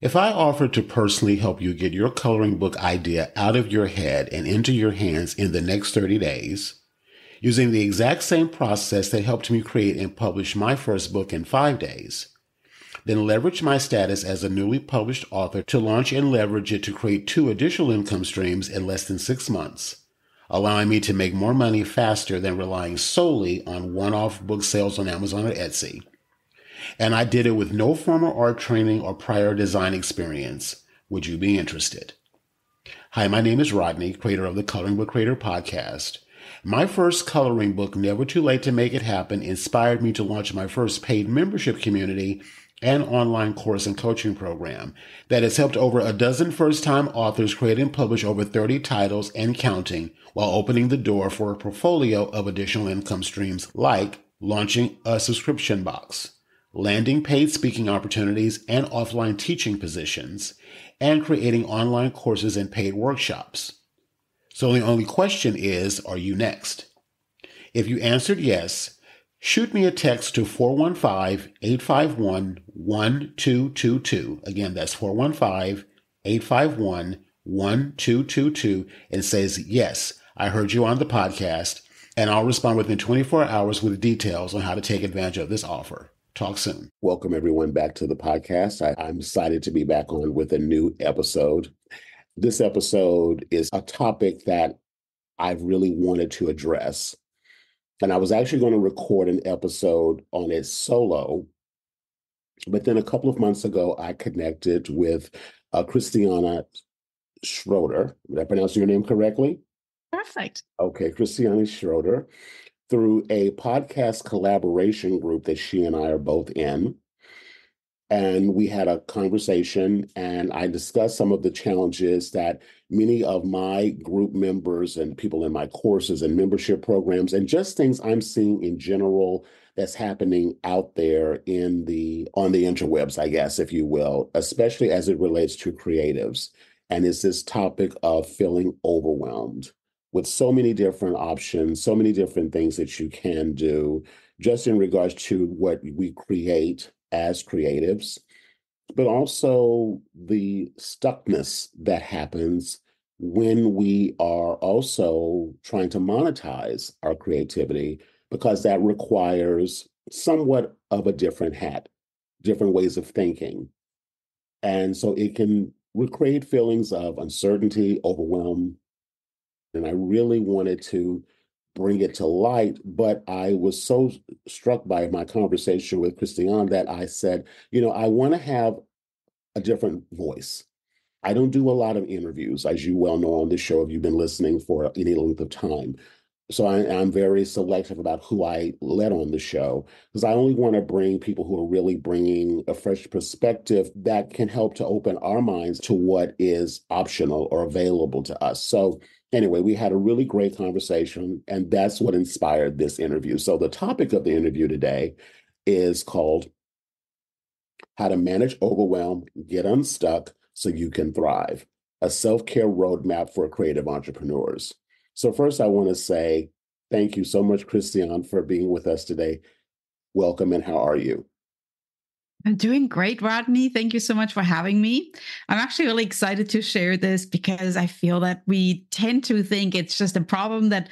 If I offered to personally help you get your coloring book idea out of your head and into your hands in the next 30 days, using the exact same process that helped me create and publish my first book in 5 days, then leverage my status as a newly published author to launch and leverage it to create 2 additional income streams in less than 6 months, allowing me to make more money faster than relying solely on one-off book sales on Amazon or Etsy. And I did it with no formal art training or prior design experience. Would you be interested? Hi, my name is Rodney, creator of the Coloring Book Creator podcast. My first coloring book, Never Too Late to Make It Happen, inspired me to launch my first paid membership community and online course and coaching program that has helped over a dozen first-time authors create and publish over 30 titles and counting, while opening the door for a portfolio of additional income streams like launching a subscription box, landing paid speaking opportunities and offline teaching positions, and creating online courses and paid workshops. So the only question is, are you next? If you answered yes, shoot me a text to 415-851-1222. Again, that's 415-851-1222 and says, yes, I heard you on the podcast, and I'll respond within 24 hours with details on how to take advantage of this offer. Talk soon. Welcome everyone back to the podcast. I'm excited to be back on with a new episode. This episode is a topic that I've really wanted to address. And I was actually going to record an episode on it solo, but then a couple of months ago, I connected with Christiane Schroeter. Did I pronounce your name correctly? Perfect. Okay, Christiane Schroeter, through a podcast collaboration group that she and I are both in. And we had a conversation, and I discussed some of the challenges that many of my group members and people in my courses and membership programs, and just things I'm seeing in general that's happening out there on the interwebs, I guess, if you will, especially as it relates to creatives. And it's this topic of feeling overwhelmed with so many different options, so many different things that you can do just in regards to what we create as creatives, but also the stuckness that happens when we are also trying to monetize our creativity, because that requires somewhat of a different hat, different ways of thinking. And so it can create feelings of uncertainty, overwhelm. And I really wanted to bring it to light, but I was so struck by my conversation with Christiane that I said, I want to have a different voice. I don't do a lot of interviews, as you well know on this show, if you've been listening for any length of time. So I'm very selective about who I let on the show, because I only want to bring people who are really bringing a fresh perspective that can help to open our minds to what is optional or available to us. So anyway, we had a really great conversation, and that's what inspired this interview. So the topic of the interview today is called How to Manage Overwhelm, Get Unstuck So You Can Thrive, a self-care roadmap for creative entrepreneurs. So first, I want to say thank you so much, Christiane, for being with us today. Welcome, and how are you? I'm doing great, Rodney. Thank you so much for having me. I'm actually really excited to share this because I feel that we tend to think it's just a problem that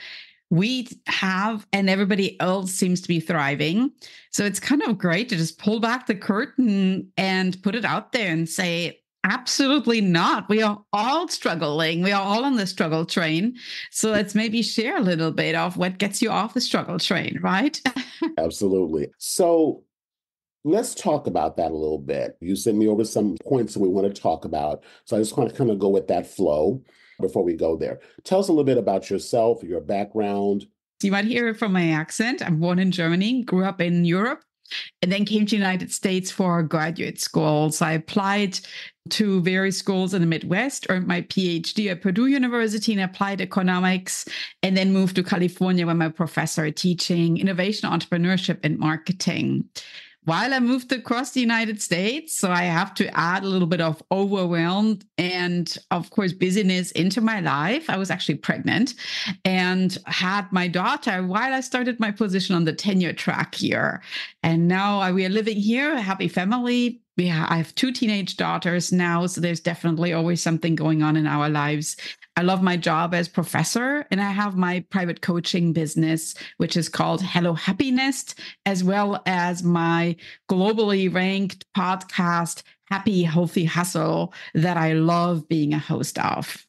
we have and everybody else seems to be thriving. So it's kind of great to just pull back the curtain and put it out there and say, absolutely not. We are all struggling. We are all on the struggle train. So let's maybe share a little bit of what gets you off the struggle train, right? Absolutely. So let's talk about that a little bit. You sent me over some points that we want to talk about. So I just want to kind of go with that flow before we go there. Tell us a little bit about yourself, your background. You might hear it from my accent. I'm born in Germany, grew up in Europe, and then came to the United States for graduate school. So I applied to various schools in the Midwest, earned my PhD at Purdue University in applied economics, and then moved to California where my professor teaching innovation, entrepreneurship, and marketing. While I moved across the United States, so I have to add a little bit of overwhelmed and, of course, busyness into my life. I was actually pregnant and had my daughter while I started my position on the tenure track here. And now we are living here, a happy family, I have two teenage daughters now, so there's definitely always something going on in our lives. I love my job as professor, and I have my private coaching business, which is called Hello Happiness, as well as my globally ranked podcast, Happy Healthy Hustle, that I love being a host of.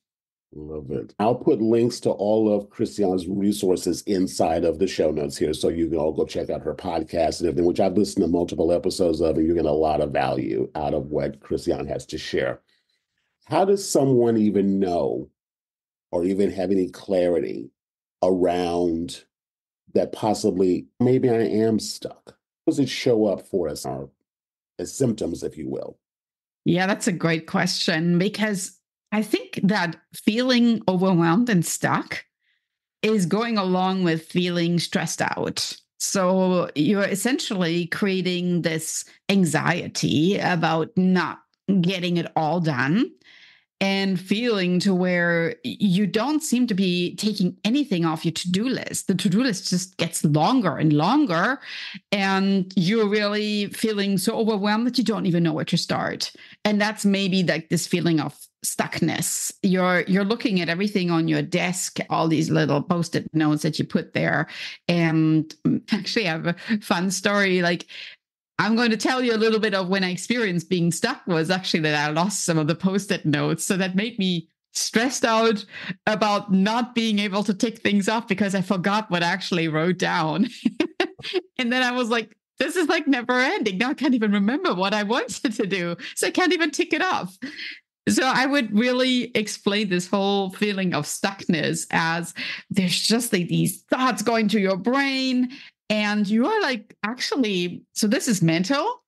Love it. I'll put links to all of Christiane's resources inside of the show notes here, so you can all go check out her podcast and everything, which I've listened to multiple episodes of, and you're getting a lot of value out of what Christiane has to share. How does someone even know or even have any clarity around that possibly maybe I am stuck? How does it show up for us, as symptoms, if you will? Yeah, that's a great question, because I think that feeling overwhelmed and stuck is going along with feeling stressed out. So you're essentially creating this anxiety about not getting it all done, and feeling to where you don't seem to be taking anything off your to-do list. The to-do list just gets longer and longer, and you're really feeling so overwhelmed that you don't even know where to start. And that's maybe like this feeling of stuckness. You're looking at everything on your desk, all these little post-it notes that you put there. And actually, I have a fun story. Like, I'm going to tell you a little bit of when I experienced being stuck was actually that I lost some of the post-it notes. So that made me stressed out about not being able to tick things off because I forgot what I actually wrote down. And then I was like, this is like never ending. Now I can't even remember what I wanted to do. So I can't even tick it off. So I would really explain this whole feeling of stuckness as there's just like these thoughts going to your brain, and you are like, actually, so this is mental.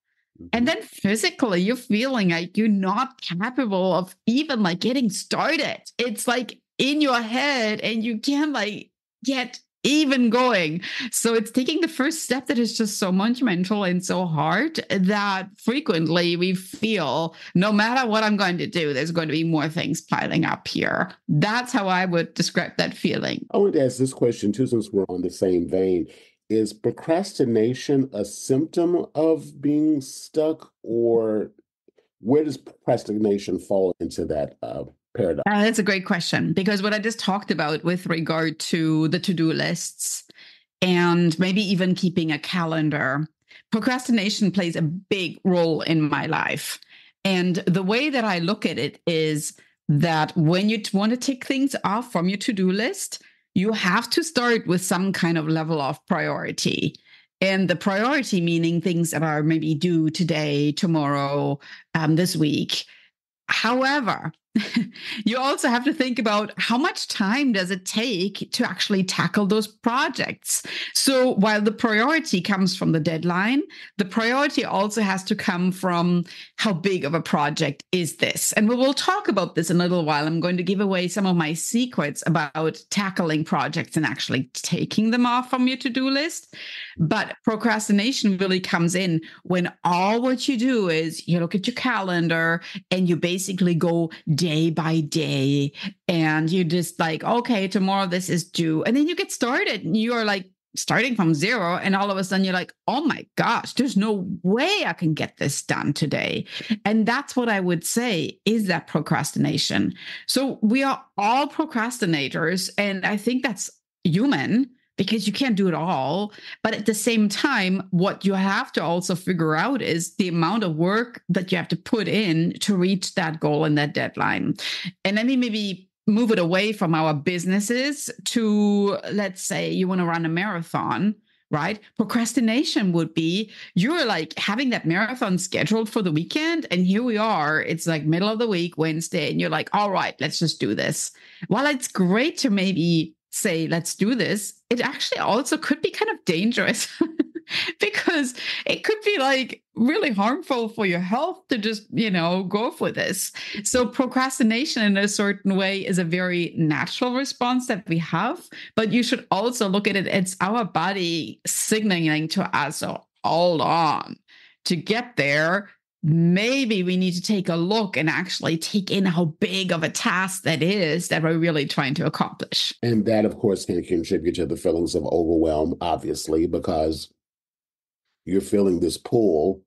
And then physically, you're feeling like you're not capable of even like getting started. It's like in your head and you can't like get even going. So it's taking the first step that is just so monumental and so hard that frequently we feel no matter what I'm going to do, there's going to be more things piling up here. That's how I would describe that feeling. I wanted to ask this question too, since we're on the same vein. Is procrastination a symptom of being stuck, or where does procrastination fall into that paradigm? That's a great question, because what I just talked about with regard to the to-do lists and maybe even keeping a calendar, procrastination plays a big role in my life. And the way that I look at it is that when you want to tick things off from your to-do list, you have to start with some kind of level of priority. And the priority meaning things that are maybe due today, tomorrow, this week. However, you also have to think about how much time does it take to actually tackle those projects. So while the priority comes from the deadline, the priority also has to come from how big of a project is this. And we will talk about this in a little while. I'm going to give away some of my secrets about tackling projects and actually taking them off from your to-do list. But procrastination really comes in when all what you do is you look at your calendar and you basically go day by day, and you just like, okay, tomorrow this is due. And then you get started and you are like starting from zero. And all of a sudden you're like, oh my gosh, there's no way I can get this done today. And that's what I would say is that procrastination. So we are all procrastinators. And I think that's human, because you can't do it all. But at the same time, what you have to also figure out is the amount of work that you have to put in to reach that goal and that deadline. And let me maybe move it away from our businesses to, let's say you want to run a marathon, right? Procrastination would be you're like having that marathon scheduled for the weekend. And here we are, it's like middle of the week, Wednesday, and you're like, all right, let's just do this. While it's great to maybe say, let's do this, it actually also could be kind of dangerous because it could be like really harmful for your health to just, go for this. So procrastination in a certain way is a very natural response that we have, but you should also look at it as our body signaling to us, so hold on, to get there, maybe we need to take a look and actually take in how big of a task that is that we're really trying to accomplish. And that, of course, can contribute to the feelings of overwhelm, obviously, because you're feeling this pull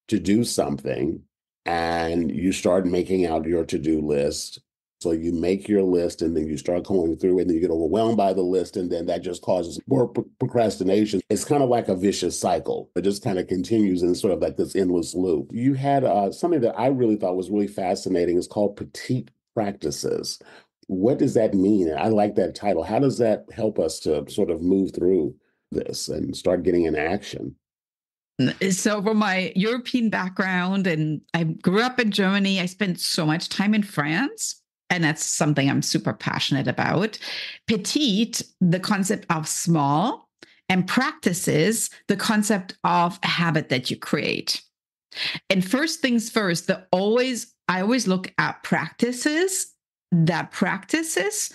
to do something and you start making out your to-do list. So you make your list and then you start going through and then you get overwhelmed by the list and then that just causes more procrastination. It's kind of like a vicious cycle. It just kind of continues in sort of like this endless loop. You had something that I really thought was really fascinating. It's called petite practices. What does that mean? I like that title. How does that help us to sort of move through this and start getting in action? So, from my European background, and I grew up in Germany, I spent so much time in France. And that's something I'm super passionate about. Petite, the concept of small, and practices, the concept of a habit that you create. And first things first, I always look at practices that practices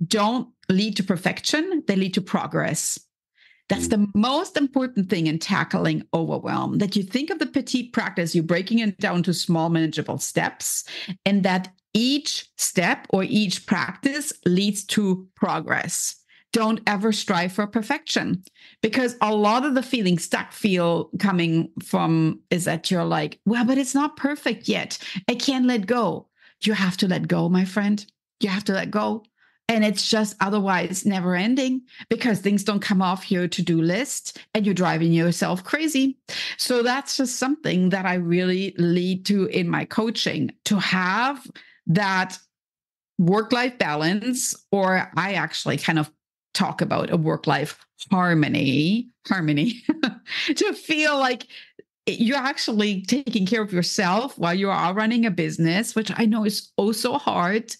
don't lead to perfection, they lead to progress. That's the most important thing in tackling overwhelm, that you think of the petite practice, you're breaking it down to small, manageable steps, and that each step or each practice leads to progress. Don't ever strive for perfection, because a lot of the feeling stuck feel coming from is that you're like, well, but it's not perfect yet. I can't let go. You have to let go, my friend. You have to let go. And it's just otherwise never ending, because things don't come off your to-do list and you're driving yourself crazy. So that's just something that I really lead to in my coaching, to have that work-life balance, or I actually kind of talk about a work-life harmony, to feel like you're actually taking care of yourself while you are running a business, which I know is oh so hard.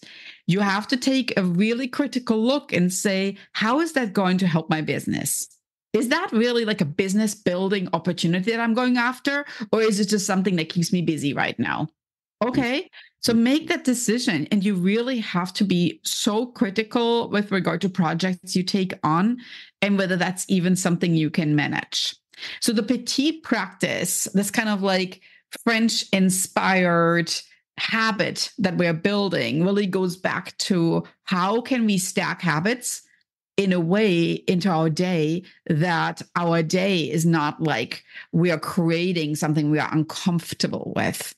You have to take a really critical look and say, how is that going to help my business? Is that really like a business building opportunity that I'm going after? Or is it just something that keeps me busy right now? Okay. So make that decision. And you really have to be so critical with regard to projects you take on and whether that's even something you can manage. So the petite practice, this kind of like French inspired habit that we're building, really goes back to how can we stack habits in a way into our day that our day is not like we are creating something we are uncomfortable with.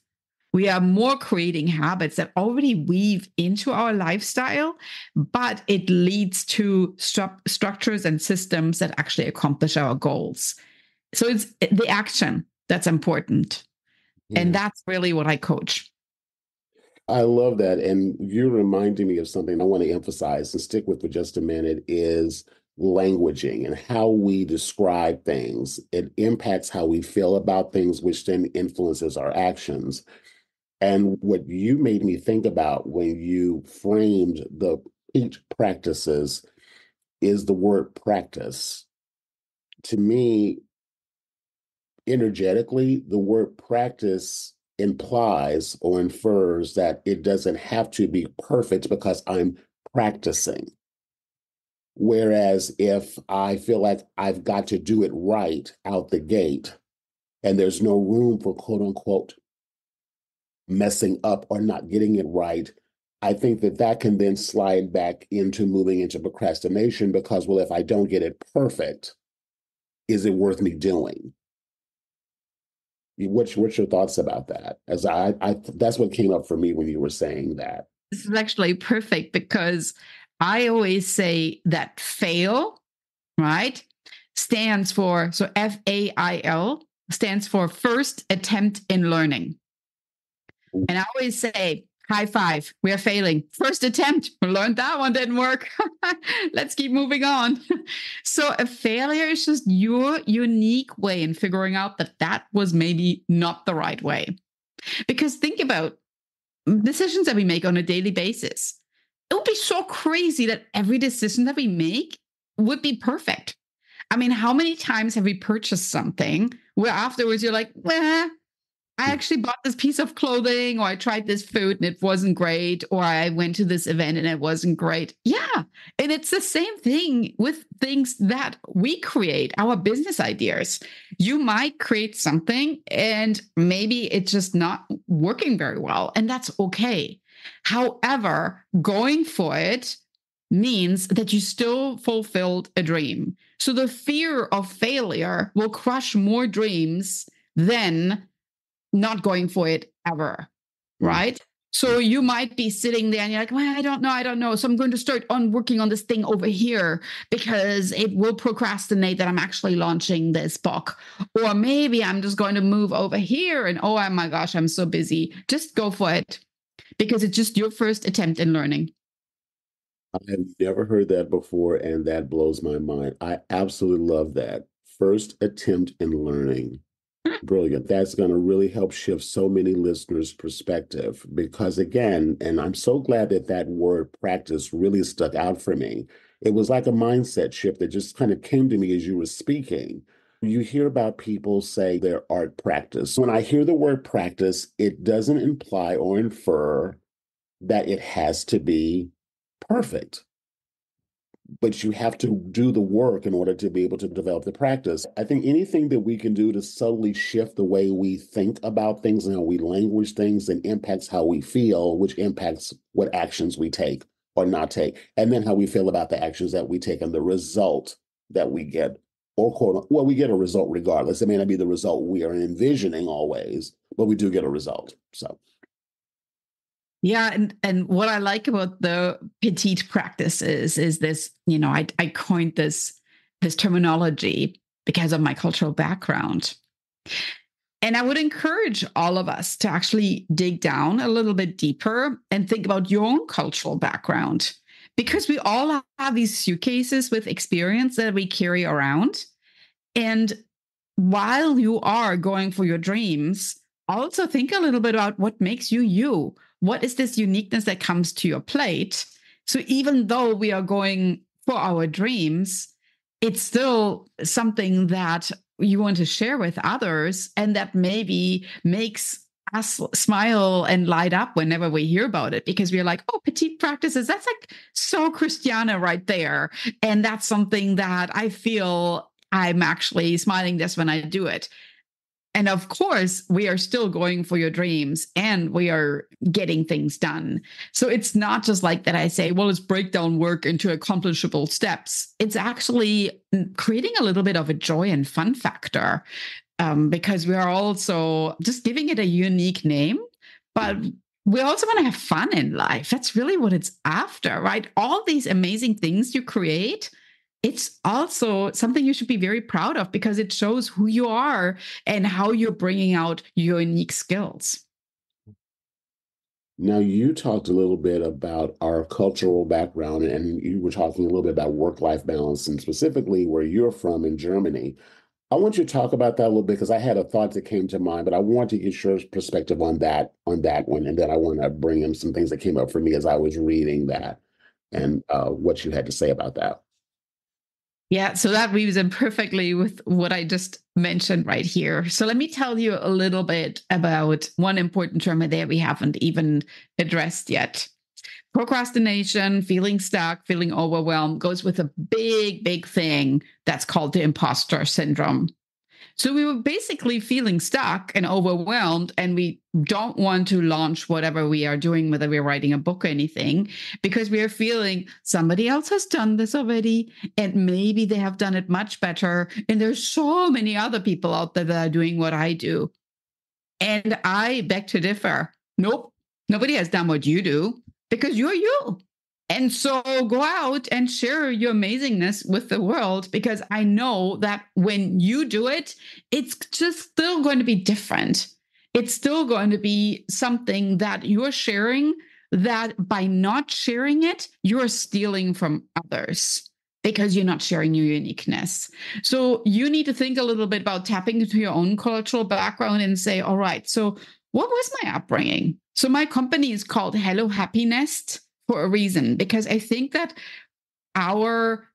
We are more creating habits that already weave into our lifestyle, but it leads to structures and systems that actually accomplish our goals. So it's the action that's important. And Yeah. that's really what I coach. I love that. And you're reminding me of something I want to emphasize and stick with for just a minute is languaging and how we describe things. It impacts how we feel about things, which then influences our actions. And what you made me think about when you framed the each practices is the word practice. To me, energetically, the word practice implies or infers that it doesn't have to be perfect because I'm practicing. Whereas if I feel like I've got to do it right out the gate and there's no room for quote unquote messing up or not getting it right, I think that that can then slide back into moving into procrastination because, well, if I don't get it perfect, is it worth me doing? What's your thoughts about that? As I that's what came up for me when you were saying that. This is actually perfect, because I always say that fail, right, stands for, so FAIL stands for first attempt in learning. And I always say, high five, we are failing. First attempt, we learned that one didn't work. Let's keep moving on. So a failure is just your unique way in figuring out that that was maybe not the right way. Because think about decisions that we make on a daily basis. It would be so crazy that every decision that we make would be perfect. I mean, how many times have we purchased something where afterwards you're like, well, I actually bought this piece of clothing, or I tried this food and it wasn't great, or I went to this event and it wasn't great. Yeah. And it's the same thing with things that we create, our business ideas. You might create something and maybe it's just not working very well, and that's okay. However, going for it means that you still fulfilled a dream. So the fear of failure will crush more dreams than not going for it ever, right? So you might be sitting there and you're like, well, I don't know. So I'm going to start on working on this thing over here because it will procrastinate that I'm actually launching this book. Or maybe I'm just going to move over here and, oh my gosh, I'm so busy. Just go for it because it's just your first attempt in learning. I have never heard that before, and that blows my mind. I absolutely love that. First attempt in learning. Brilliant. That's going to really help shift so many listeners' perspective because, again, and I'm so glad that that word practice really stuck out for me. It was like a mindset shift that just kind of came to me as you were speaking. You hear about people say their art practice. When I hear the word practice, it doesn't imply or infer that it has to be perfect, but you have to do the work in order to be able to develop the practice. I think anything that we can do to subtly shift the way we think about things and how we language things and impacts how we feel, which impacts what actions we take or not take, and then how we feel about the actions that we take and the result that we get, or quote, well, we get a result regardless. It may not be the result we are envisioning always, but we do get a result. So. Yeah, and what I like about the petite practices is this, I coined this terminology because of my cultural background. And I would encourage all of us to actually dig down a little bit deeper and think about your own cultural background, because we all have these suitcases with experience that we carry around. And while you are going for your dreams, also think a little bit about what makes you you. What is this uniqueness that comes to your plate? So even though we are going for our dreams, it's still something that you want to share with others and that maybe makes us smile and light up whenever we hear about it, because we're like, oh, petite practices, that's like so Christiane right there. And that's something that I feel I'm actually smiling just when I do it. And of course, we are still going for your dreams and we are getting things done. So it's not just like that I say, well, let's break down work into accomplishable steps. It's actually creating a little bit of a joy and fun factor, because we are also just giving it a unique name. But we also want to have fun in life. That's really what it's after, right? All these amazing things you create, it's also something you should be very proud of because it shows who you are and how you're bringing out your unique skills. Now, you talked a little bit about our cultural background, and you were talking a little bit about work-life balance, and specifically where you're from in Germany. I want you to talk about that a little bit because I had a thought that came to mind, but I want to get your perspective on that one, and then I want to bring in some things that came up for me as I was reading that, and what you had to say about that. Yeah, so that weaves in perfectly with what I just mentioned right here. So let me tell you a little bit about one important term that we haven't even addressed yet. Procrastination, feeling stuck, feeling overwhelmed goes with a big thing that's called the imposter syndrome. So we were basically feeling stuck and overwhelmed, and we don't want to launch whatever we are doing, whether we're writing a book or anything, because we are feeling somebody else has done this already, and maybe they have done it much better. And there's so many other people out there that are doing what I do. And I beg to differ. Nope, nobody has done what you do because you're you. And so go out and share your amazingness with the world, because I know that when you do it, it's just still going to be different. It's still going to be something that you're sharing that by not sharing it, you're stealing from others because you're not sharing your uniqueness. So you need to think a little bit about tapping into your own cultural background and say, all right, so what was my upbringing? So my company is called Hello Happiness for a reason, because I think that our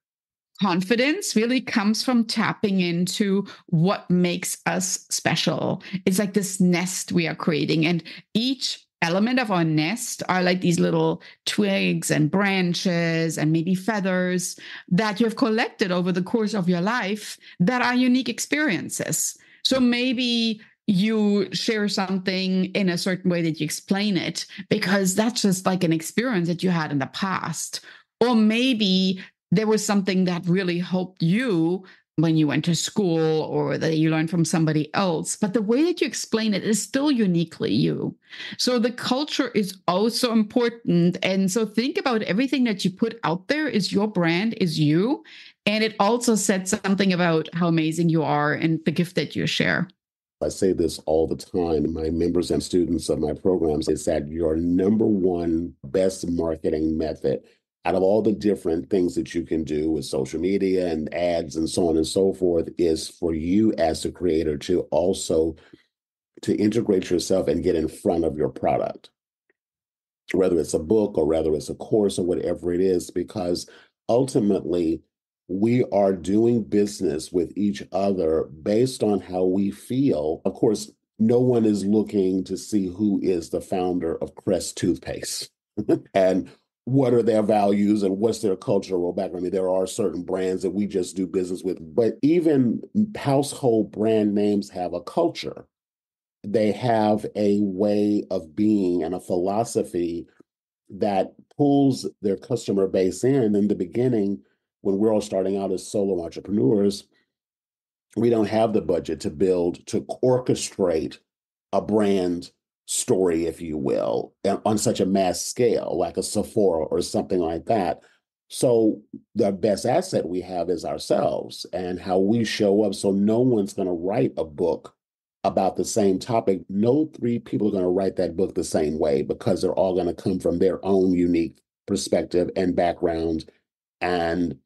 confidence really comes from tapping into what makes us special. It's like this nest we are creating, and each element of our nest are like these little twigs and branches and maybe feathers that you've collected over the course of your life that are unique experiences. So maybe you share something in a certain way that you explain it because that's just like an experience that you had in the past. Or maybe there was something that really helped you when you went to school or that you learned from somebody else, but the way that you explain it is still uniquely you. So the culture is also important. And so think about everything that you put out there is your brand, is you. And it also said something about how amazing you are and the gift that you share. I say this all the time. My members and students of my programs is that your number one best marketing method out of all the different things that you can do with social media and ads and so on and so forth is for you as a creator to also to integrate yourself and get in front of your product, whether it's a book or whether it's a course or whatever it is, because ultimately we are doing business with each other based on how we feel. Of course, no one is looking to see who is the founder of Crest toothpaste and what are their values and what's their cultural background. I mean, there are certain brands that we just do business with, but even household brand names have a culture. They have a way of being and a philosophy that pulls their customer base in the beginning. When we're all starting out as solo entrepreneurs, we don't have the budget to build, to orchestrate a brand story, if you will, on such a mass scale, like a Sephora or something like that. So the best asset we have is ourselves and how we show up. So no one's going to write a book about the same topic. No three people are going to write that book the same way because they're all going to come from their own unique perspective and background. And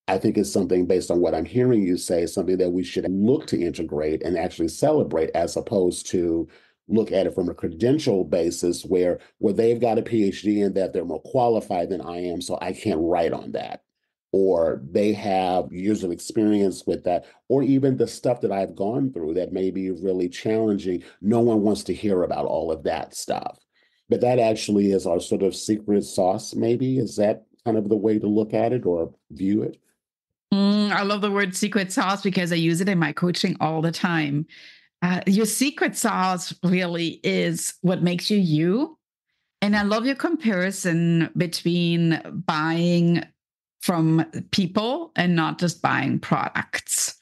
I think it's something based on what I'm hearing you say, something that we should look to integrate and actually celebrate as opposed to look at it from a credential basis where they've got a PhD in that they're more qualified than I am, so I can't write on that. Or they have years of experience with that, or even the stuff that I've gone through that may be really challenging. No one wants to hear about all of that stuff. But that actually is our sort of secret sauce, maybe. Is that kind of the way to look at it or view it? I love the word secret sauce because I use it in my coaching all the time. Your secret sauce really is what makes you you. And I love your comparison between buying from people and not just buying products.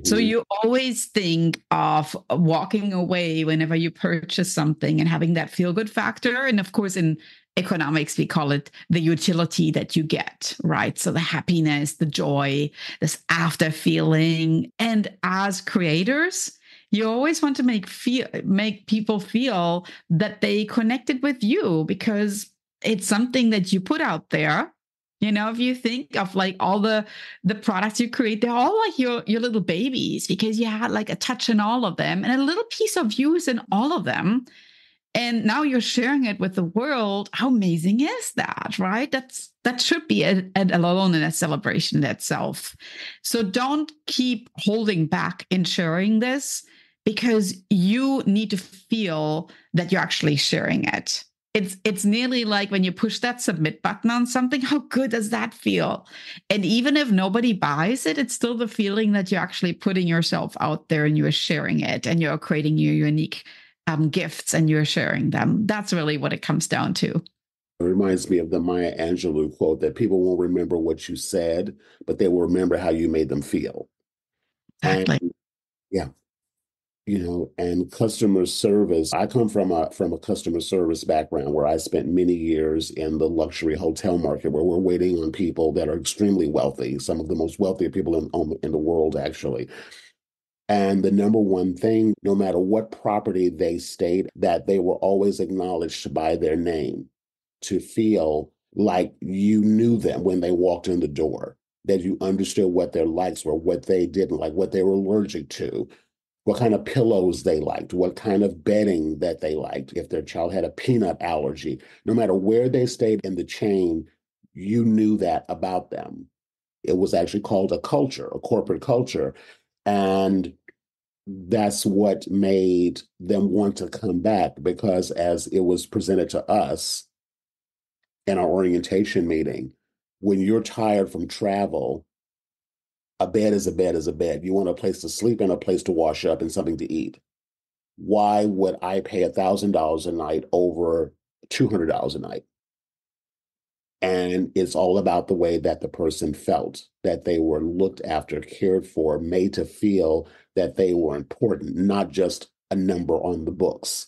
So Mm-hmm. you always think of walking away whenever you purchase something and having that feel good factor. And of course, in economics, we call it the utility that you get, right? So the happiness, the joy, this after feeling. And as creators, you always want to make people feel that they connected with you because it's something that you put out there. You know, if you think of like all the products you create, they're all like your little babies because you had like a touch in all of them and a little piece of you is in all of them. And now you're sharing it with the world. How amazing is that, right? That should be alone in a celebration itself. So don't keep holding back in sharing this because you need to feel that you're actually sharing it. It's nearly like when you push that submit button on something, how good does that feel? And even if nobody buys it, it's still the feeling that you're actually putting yourself out there and you're sharing it and you're creating your unique gifts and you're sharing them. That's really what it comes down to. It reminds me of the Maya Angelou quote that people won't remember what you said, but they will remember how you made them feel. And Exactly. yeah, and customer service. I come from a customer service background where I spent many years in the luxury hotel market where we're waiting on people that are extremely wealthy, some of the most wealthy people in the world, actually. And the number one thing, no matter what property they stayed, that they were always acknowledged by their name to feel like you knew them when they walked in the door, that you understood what their likes were, what they didn't like, what they were allergic to, what kind of pillows they liked, what kind of bedding that they liked, if their child had a peanut allergy. No matter where they stayed in the chain, you knew that about them. It was actually called a culture, a corporate culture. And that's what made them want to come back because as it was presented to us in our orientation meeting, when you're tired from travel, a bed is a bed is a bed. You want a place to sleep and a place to wash up and something to eat. Why would I pay $1,000 a night over $200 a night? And it's all about the way that the person felt, that they were looked after, cared for, made to feel that they were important, not just a number on the books.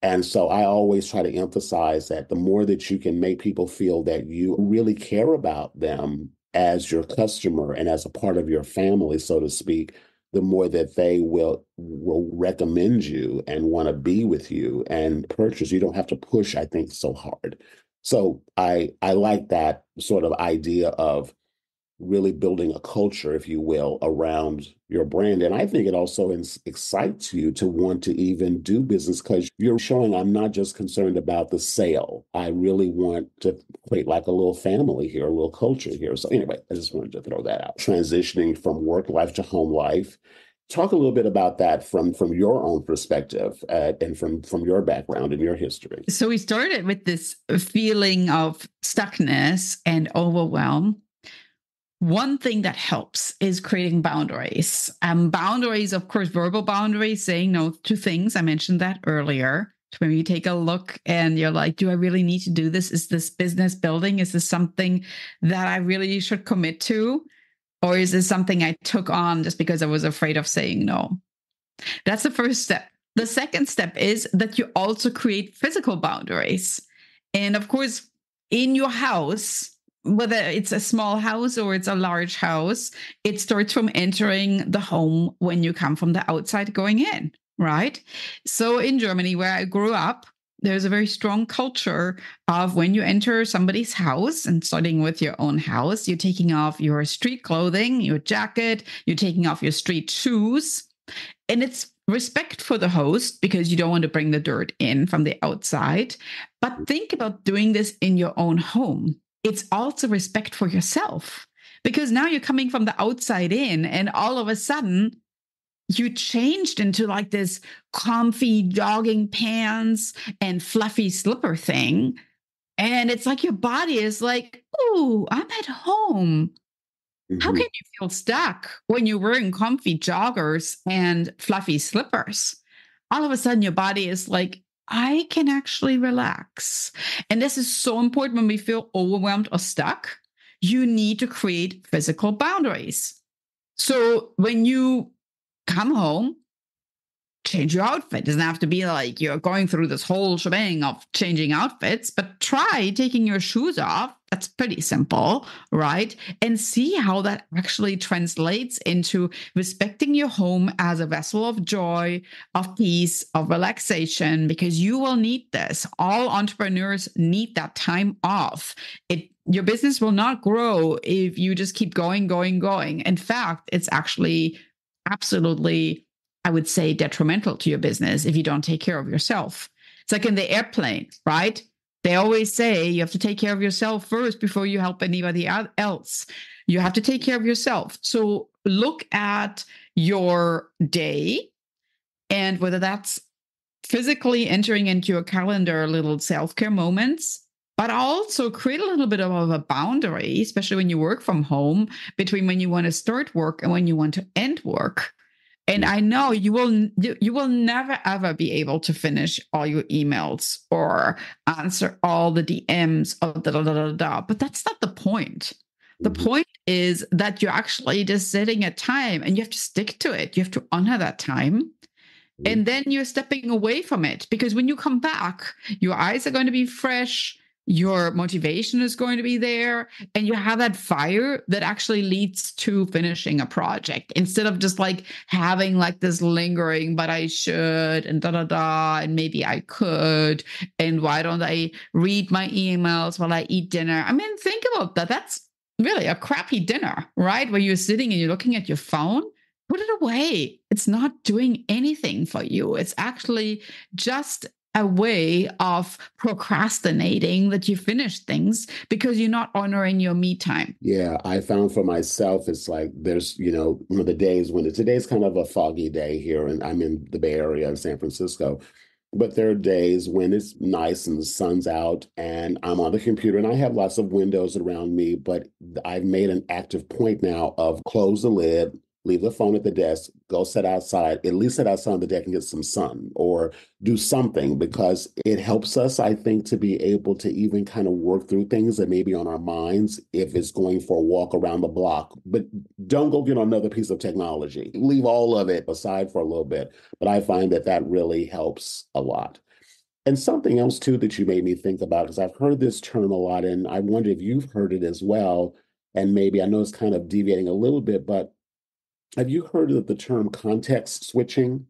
And so I always try to emphasize that the more that you can make people feel that you really care about them as your customer and as a part of your family, so to speak, the more that they will recommend you and want to be with you and purchase. You don't have to push, I think, so hard. So I like that sort of idea of really building a culture, if you will, around your brand. And I think it also excites you to want to even do business because you're showing I'm not just concerned about the sale. I really want to create like a little family here, a little culture here. So anyway, I just wanted to throw that out. Transitioning from work life to home life. Talk a little bit about that from your own perspective and from your background and your history. So we started with this feeling of stuckness and overwhelm. One thing that helps is creating boundaries. Boundaries, of course, verbal boundaries, saying no to things. I mentioned that earlier. When you take a look and you're like, do I really need to do this? Is this business building? Is this something that I really should commit to? Or is this something I took on just because I was afraid of saying no? That's the first step. The second step is that you also create physical boundaries. And of course, in your house, whether it's a small house or it's a large house, it starts from entering the home when you come from the outside going in, right? So in Germany, where I grew up, there's a very strong culture of when you enter somebody's house, and starting with your own house, you're taking off your street clothing, your jacket, you're taking off your street shoes. And it's respect for the host because you don't want to bring the dirt in from the outside. But think about doing this in your own home. It's also respect for yourself because now you're coming from the outside in, and all of a sudden you changed into like this comfy jogging pants and fluffy slipper thing. And it's like your body is like, oh, I'm at home. How Mm-hmm. can you feel stuck when you're wearing comfy joggers and fluffy slippers? All of a sudden, your body is like, I can actually relax. And this is so important when we feel overwhelmed or stuck. You need to create physical boundaries. So when you come home, change your outfit. It doesn't have to be like you're going through this whole shebang of changing outfits, but try taking your shoes off. That's pretty simple, right? And see how that actually translates into respecting your home as a vessel of joy, of peace, of relaxation, because you will need this. All entrepreneurs need that time off. Your business will not grow if you just keep going, going, going. In fact, it's actually absolutely, I would say, detrimental to your business if you don't take care of yourself. It's like in the airplane, right? They always say you have to take care of yourself first before you help anybody else. You have to take care of yourself. So look at your day and whether that's physically entering into your calendar little self-care moments, but also create a little bit of a boundary, especially when you work from home, between when you want to start work and when you want to end work. And I know you will never ever be able to finish all your emails or answer all the DMs of da da da da da. But that's not the point. The Mm-hmm. point is that you're actually just setting a time and you have to stick to it. You have to honor that time. And then you're stepping away from it because when you come back, your eyes are going to be fresh, your motivation is going to be there, and you have that fire that actually leads to finishing a project instead of just like having like this lingering, but I should, and da da da, and maybe I could, and why don't I read my emails while I eat dinner? I mean, think about that. That's really a crappy dinner, right? Where you're sitting and you're looking at your phone. Put it away. It's not doing anything for you. It's actually just a way of procrastinating that you finish things because you're not honoring your me time. Yeah, I found for myself, it's like there's, one of the days when today's kind of a foggy day here, and I'm in the Bay Area in San Francisco. But there are days when it's nice and the sun's out, and I'm on the computer, and I have lots of windows around me, but I've made an active point now of close the lid, leave the phone at the desk, go sit outside, at least sit outside on the deck and get some sun or do something, because it helps us, I think, to be able to even kind of work through things that may be on our minds if it's going for a walk around the block. But don't go get another piece of technology. Leave all of it aside for a little bit. But I find that that really helps a lot. And something else, too, that you made me think about, because I've heard this term a lot, and I wonder if you've heard it as well. And maybe I know it's kind of deviating a little bit, but have you heard of the term context switching?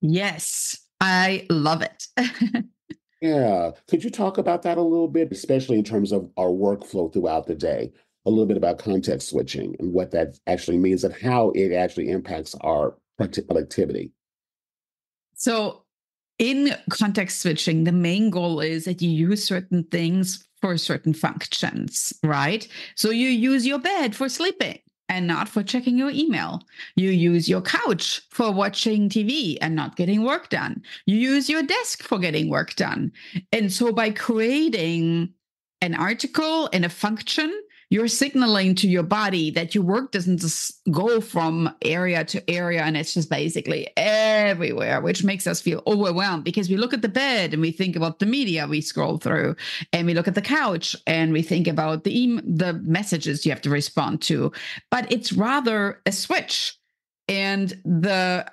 Yes, I love it. Yeah. Could you talk about that a little bit, especially in terms of our workflow throughout the day? A little bit about context switching and what that actually means and how it actually impacts our productivity. So, in context switching, the main goal is that you use certain things for certain functions, right? So, you use your bed for sleeping and not for checking your email. You use your couch for watching TV and not getting work done. You use your desk for getting work done. And so, by creating an article and a function, you're signaling to your body that your work doesn't just go from area to area and it's just basically everywhere, which makes us feel overwhelmed because we look at the bed and we think about the media we scroll through, and we look at the couch and we think about the messages you have to respond to. But it's rather a switch. And the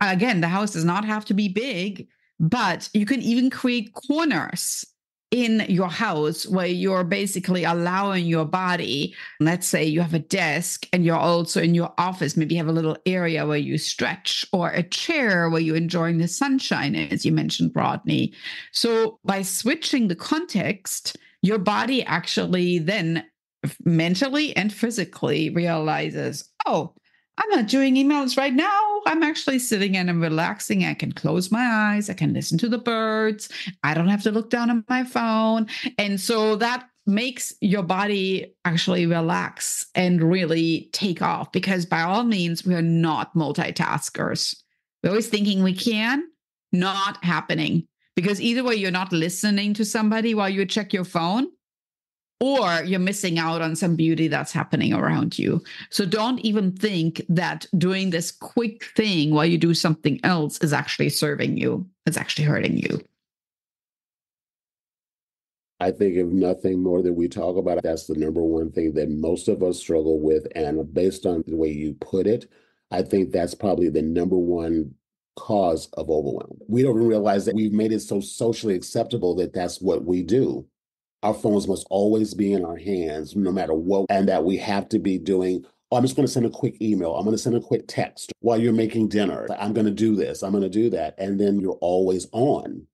house does not have to be big, but you can even create corners in your house where you're basically allowing your body, let's say you have a desk and you're also in your office, maybe you have a little area where you stretch, or a chair where you're enjoying the sunshine, as you mentioned, Rodney. So by switching the context, your body actually then mentally and physically realizes, oh, I'm not doing emails right now. I'm actually sitting and I'm relaxing. I can close my eyes. I can listen to the birds. I don't have to look down at my phone. And so that makes your body actually relax and really take off, because by all means, we're not multitaskers. We're always thinking we can, not happening. Because either way, you're not listening to somebody while you check your phone, or you're missing out on some beauty that's happening around you. So don't even think that doing this quick thing while you do something else is actually serving you. It's actually hurting you. I think if nothing more that we talk about, that's the number one thing that most of us struggle with. And based on the way you put it, I think that's probably the number one cause of overwhelm. We don't even realize that we've made it so socially acceptable that that's what we do. Our phones must always be in our hands, no matter what, and that we have to be doing. Oh, I'm just going to send a quick email. I'm going to send a quick text while you're making dinner. I'm going to do this. I'm going to do that. And then you're always on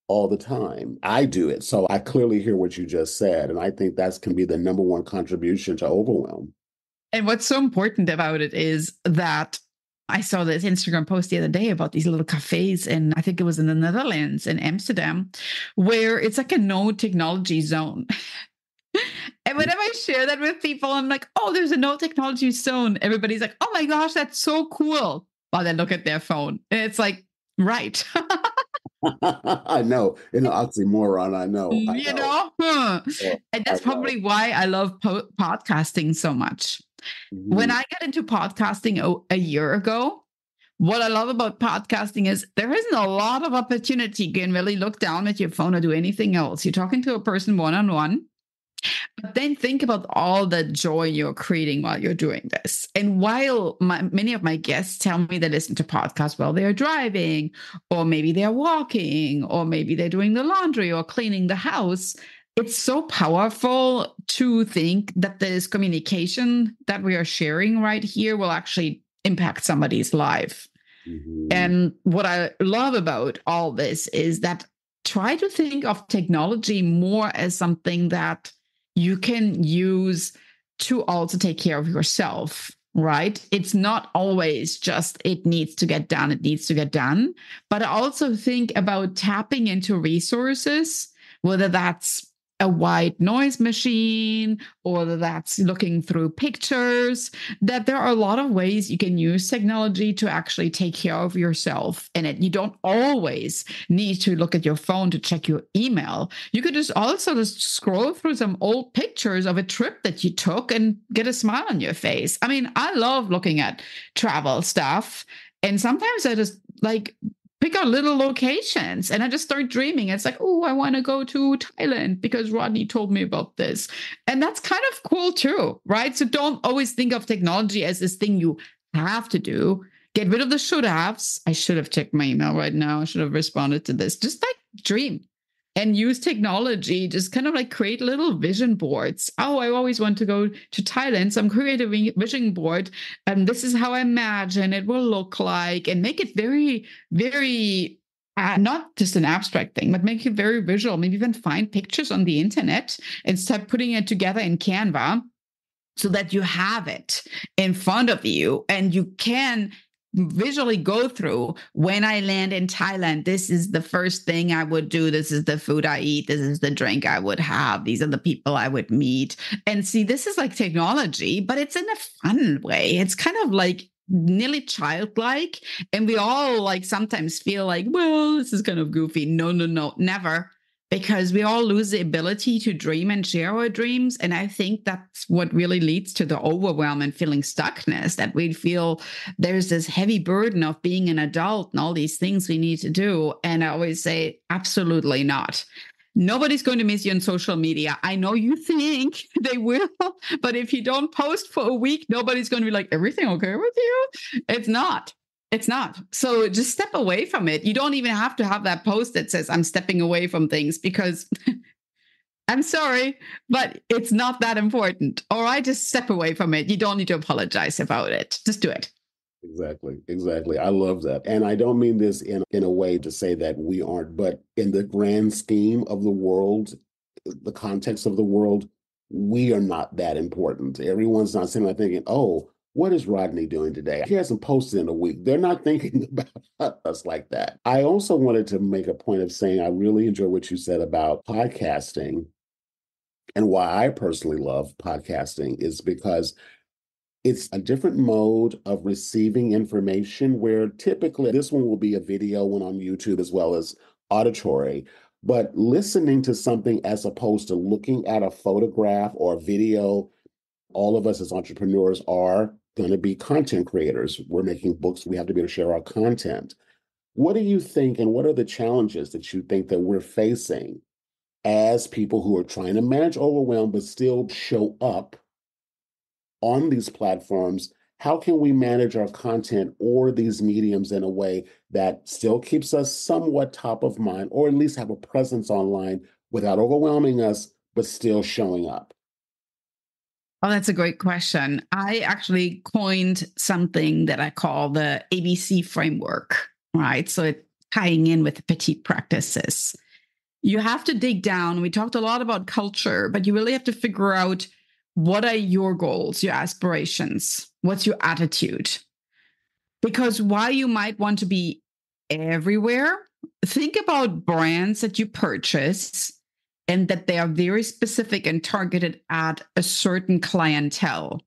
all the time. I do it. So I clearly hear what you just said. And I think that can be the number one contribution to overwhelm. And what's so important about it is that I saw this Instagram post the other day about these little cafes, and I think it was in the Netherlands, in Amsterdam, where it's like a no technology zone. And whenever I share that with people, I'm like, oh, there's a no technology zone. Everybody's like, oh my gosh, that's so cool. While they look at their phone. And it's like, right. I know, oxymoron. I know. You know? Huh. And that's probably why I love podcasting so much. Mm-hmm. When I got into podcasting a year ago, what I love about podcasting is there isn't a lot of opportunity. You can really look down at your phone or do anything else. You're talking to a person one-on-one. But then think about all the joy you're creating while you're doing this. And while many of my guests tell me they listen to podcasts while they're driving, or maybe they're walking, or maybe they're doing the laundry or cleaning the house, it's so powerful to think that this communication that we are sharing right here will actually impact somebody's life. Mm-hmm. And what I love about all this is that try to think of technology more as something that you can use to also take care of yourself, right? It's not always just it needs to get done, it needs to get done. But I also think about tapping into resources, whether that's a white noise machine, or that's looking through pictures, that there are a lot of ways you can use technology to actually take care of yourself. And you don't always need to look at your phone to check your email. You could just also just scroll through some old pictures of a trip that you took and get a smile on your face. I mean, I love looking at travel stuff. And sometimes I just like pick out little locations and I just start dreaming. It's like, oh, I want to go to Thailand because Rodney told me about this. And that's kind of cool too, right? So don't always think of technology as this thing you have to do. Get rid of the should haves. I should have checked my email right now. I should have responded to this. Just like dream and use technology. Just kind of like create little vision boards. Oh, I always want to go to Thailand. So I'm creating a vision board. And this is how I imagine it will look like, and make it very, very not just an abstract thing, but make it very visual. Maybe even find pictures on the internet and start putting it together in Canva so that you have it in front of you and you can visually go through. When I land in Thailand, this is the first thing I would do. This is the food I eat. This is the drink I would have. These are the people I would meet. And see, this is like technology, but it's in a fun way. It's kind of like nearly childlike. And we all like sometimes feel like, well, this is kind of goofy. No, never. Because we all lose the ability to dream and share our dreams. And I think that's what really leads to the overwhelm and feeling stuckness, that we feel there's this heavy burden of being an adult and all these things we need to do. And I always say, absolutely not. Nobody's going to miss you on social media. I know you think they will, but if you don't post for a week, nobody's going to be like, everything okay with you? It's not. It's not. So just step away from it. You don't even have to have that post that says, I'm stepping away from things, because I'm sorry, but it's not that important. All right, just step away from it. You don't need to apologize about it. Just do it. Exactly. I love that. And I don't mean this in a way to say that we aren't, but in the grand scheme of the world, the context of the world, we are not that important. Everyone's not sitting there thinking, oh, what is Rodney doing today? He hasn't posted in a week. They're not thinking about us like that. I also wanted to make a point of saying I really enjoy what you said about podcasting. And why I personally love podcasting is because it's a different mode of receiving information, where typically this one will be a video one on YouTube as well as auditory. But listening to something as opposed to looking at a photograph or a video, all of us as entrepreneurs are going to be content creators. We're making books. We have to be able to share our content. What do you think, and what are the challenges that you think that we're facing as people who are trying to manage overwhelm but still show up on these platforms? How can we manage our content or these mediums in a way that still keeps us somewhat top of mind, or at least have a presence online without overwhelming us, but still showing up? Oh, that's a great question. I actually coined something that I call the ABC framework, right? So it's tying in with the petite practices. You have to dig down. We talked a lot about culture, but you really have to figure out, what are your goals, your aspirations? What's your attitude? Because while you might want to be everywhere, think about brands that you purchase and that they are very specific and targeted at a certain clientele.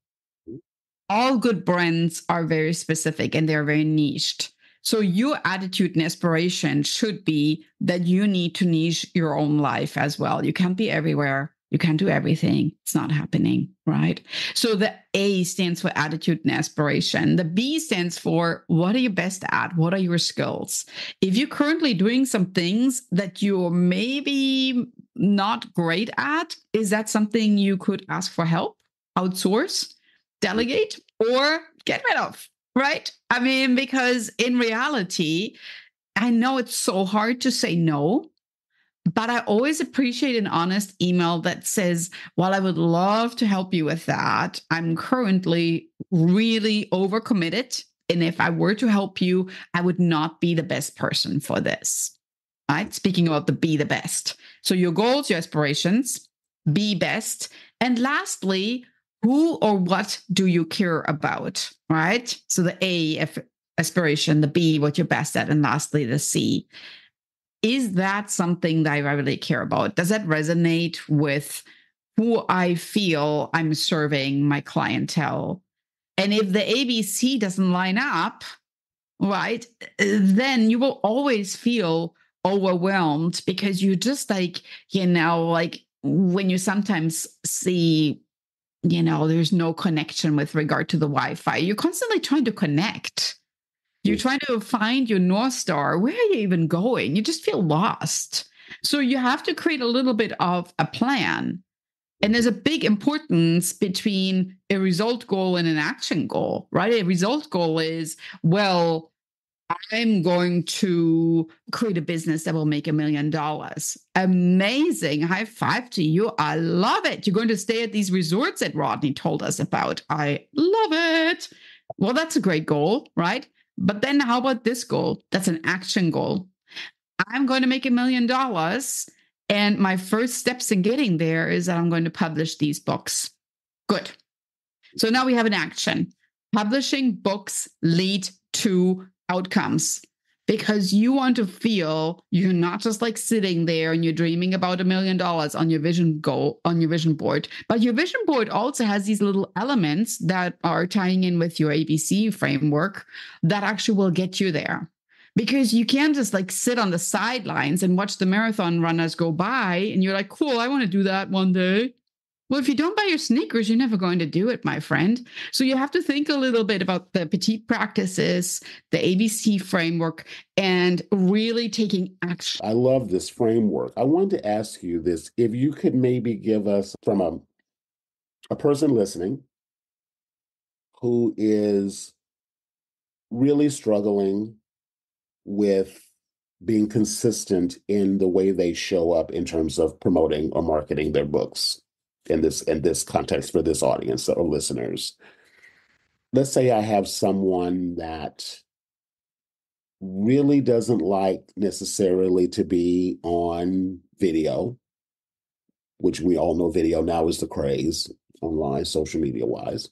All good brands are very specific and they're very niched. So your attitude and aspiration should be that you need to niche your own life as well. You can't be everywhere. You can't do everything. It's not happening, right? So the A stands for attitude and aspiration. The B stands for, what are you best at? What are your skills? If you're currently doing some things that you're maybe not great at, is that something you could ask for help, outsource, delegate, or get rid of, right? I mean, because in reality, I know it's so hard to say no, but I always appreciate an honest email that says, while I would love to help you with that, I'm currently really overcommitted. And if I were to help you, I would not be the best person for this. Right? Speaking about the be the best. So your goals, your aspirations, be best. And lastly, who or what do you care about? Right? So the A, aspiration, the B, what you're best at, and lastly, the C, is that something that I really care about? Does that resonate with who I feel I'm serving my clientele? And if the ABC doesn't line up, right, then you will always feel overwhelmed because you just like, like when you sometimes see, there's no connection with regard to the Wi-Fi, you're constantly trying to connect. You're trying to find your North Star. Where are you even going? You just feel lost. So you have to create a little bit of a plan. And there's a big importance between a result goal and an action goal, right? A result goal is, well, I'm going to create a business that will make $1 million. Amazing. High five to you. I love it. You're going to stay at these resorts that Rodney told us about. I love it. Well, that's a great goal, right? But then how about this goal? That's an action goal. I'm going to make $1 million. And my first steps in getting there is that I'm going to publish these books. Good. So now we have an action. Publishing books lead to outcomes because you want to feel you're not just like sitting there and you're dreaming about $1 million on your vision goal, on your vision board, but your vision board also has these little elements that are tying in with your ABC framework that actually will get you there. Because you can't just like sit on the sidelines and watch the marathon runners go by and you're like, cool, I want to do that one day. Well, if you don't buy your sneakers, you're never going to do it, my friend. So you have to think a little bit about the petite practices, the ABC framework, and really taking action. I love this framework. I wanted to ask you this. If you could maybe give us from a person listening who is really struggling with being consistent in the way they show up in terms of promoting or marketing their books in this context for this audience or listeners. Let's say I have someone that really doesn't like necessarily to be on video, which we all know video now is the craze online, social media wise,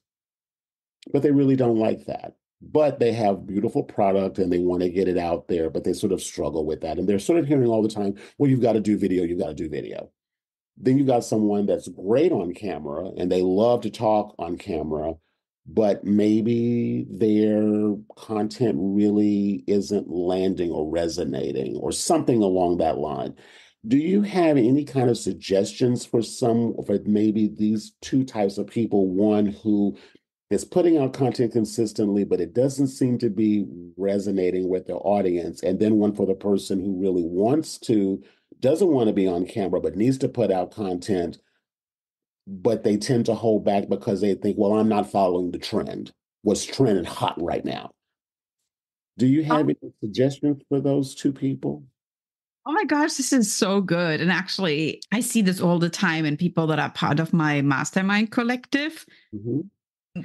but they really don't like that. But they have beautiful product and they want to get it out there, but they sort of struggle with that. And they're sort of hearing all the time, well, you've got to do video, you've got to do video. Then you got someone that's great on camera and they love to talk on camera, but maybe their content really isn't landing or resonating or something along that line. Do you have any kind of suggestions for maybe these two types of people? One who is putting out content consistently, but it doesn't seem to be resonating with their audience. And then one for the person who really doesn't want to be on camera, but needs to put out content, but they tend to hold back because they think, well, I'm not following the trend. What's trending hot right now? Do you have any suggestions for those two people? Oh my gosh, this is so good. And actually, I see this all the time in people that are part of my mastermind collective. Mm-hmm.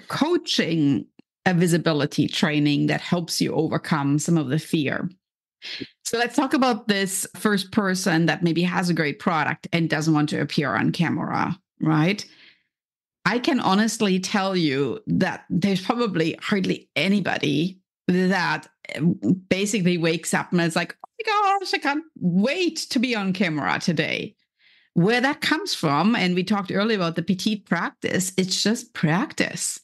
Coaching a visibility training that helps you overcome some of the fear. So let's talk about this first person that maybe has a great product and doesn't want to appear on camera, right? I can honestly tell you that there's probably hardly anybody that basically wakes up and is like, oh my gosh, I can't wait to be on camera today. Where that comes from, and we talked earlier about the petite practice, it's just practice.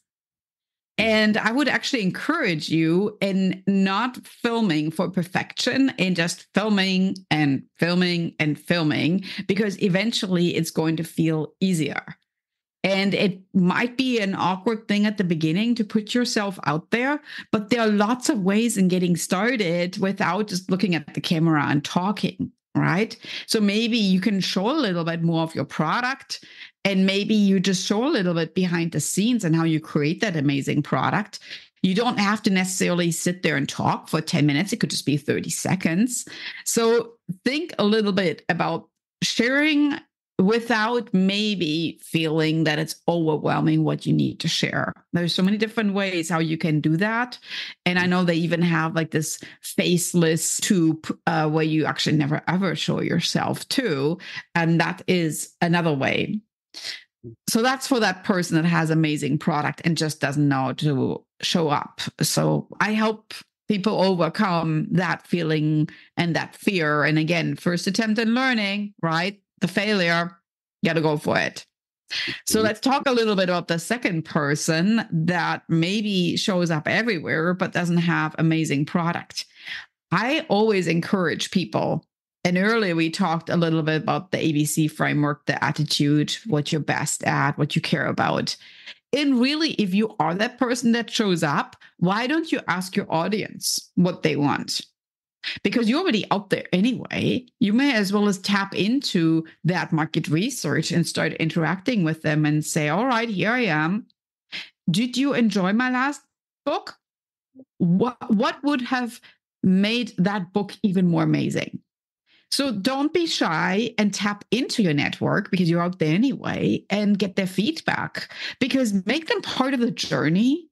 And I would actually encourage you in not filming for perfection and just filming and filming and filming, because eventually it's going to feel easier. And it might be an awkward thing at the beginning to put yourself out there, but there are lots of ways in getting started without just looking at the camera and talking. Right? So maybe you can show a little bit more of your product, and maybe you just show a little bit behind the scenes and how you create that amazing product. You don't have to necessarily sit there and talk for 10 minutes. It could just be 30 seconds. So think a little bit about sharing without maybe feeling that it's overwhelming what you need to share. There's so many different ways how you can do that. And I know they even have like this faceless tube where you actually never ever show yourself too. And that is another way. So that's for that person that has amazing product and just doesn't know to show up. So I help people overcome that feeling and that fear. And again, first attempt in learning, right? The failure, you got to go for it. So let's talk a little bit about the second person that maybe shows up everywhere, but doesn't have amazing product. I always encourage people. And earlier we talked a little bit about the ABC framework, the attitude, what you're best at, what you care about. And really, if you are that person that shows up, why don't you ask your audience what they want? Because you're already out there anyway. You may as well as tap into that market research and start interacting with them and say, all right, here I am. Did you enjoy my last book? What would have made that book even more amazing? So don't be shy and tap into your network because you're out there anyway and get their feedback, because make them part of the journey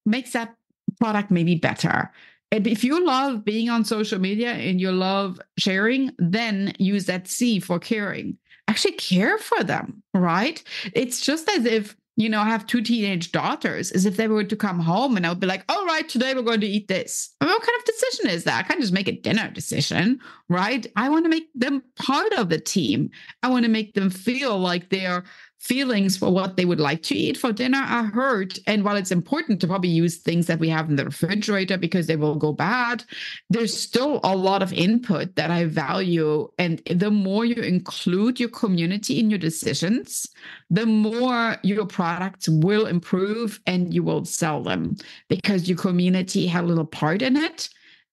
makes that product maybe better. And if you love being on social media and you love sharing, then use that C for caring. Actually care for them, right? It's just as if, I have 2 teenage daughters, as if they were to come home and I would be like, all right, today we're going to eat this. I mean, what kind of decision is that? I can't just make a dinner decision, right? I want to make them part of the team. I want to make them feel like their feelings for what they would like to eat for dinner are heard. And while it's important to probably use things that we have in the refrigerator because they will go bad, there's still a lot of input that I value. And the more you include your community in your decisions, the more your products will improve and you will sell them because your community had a little part in it.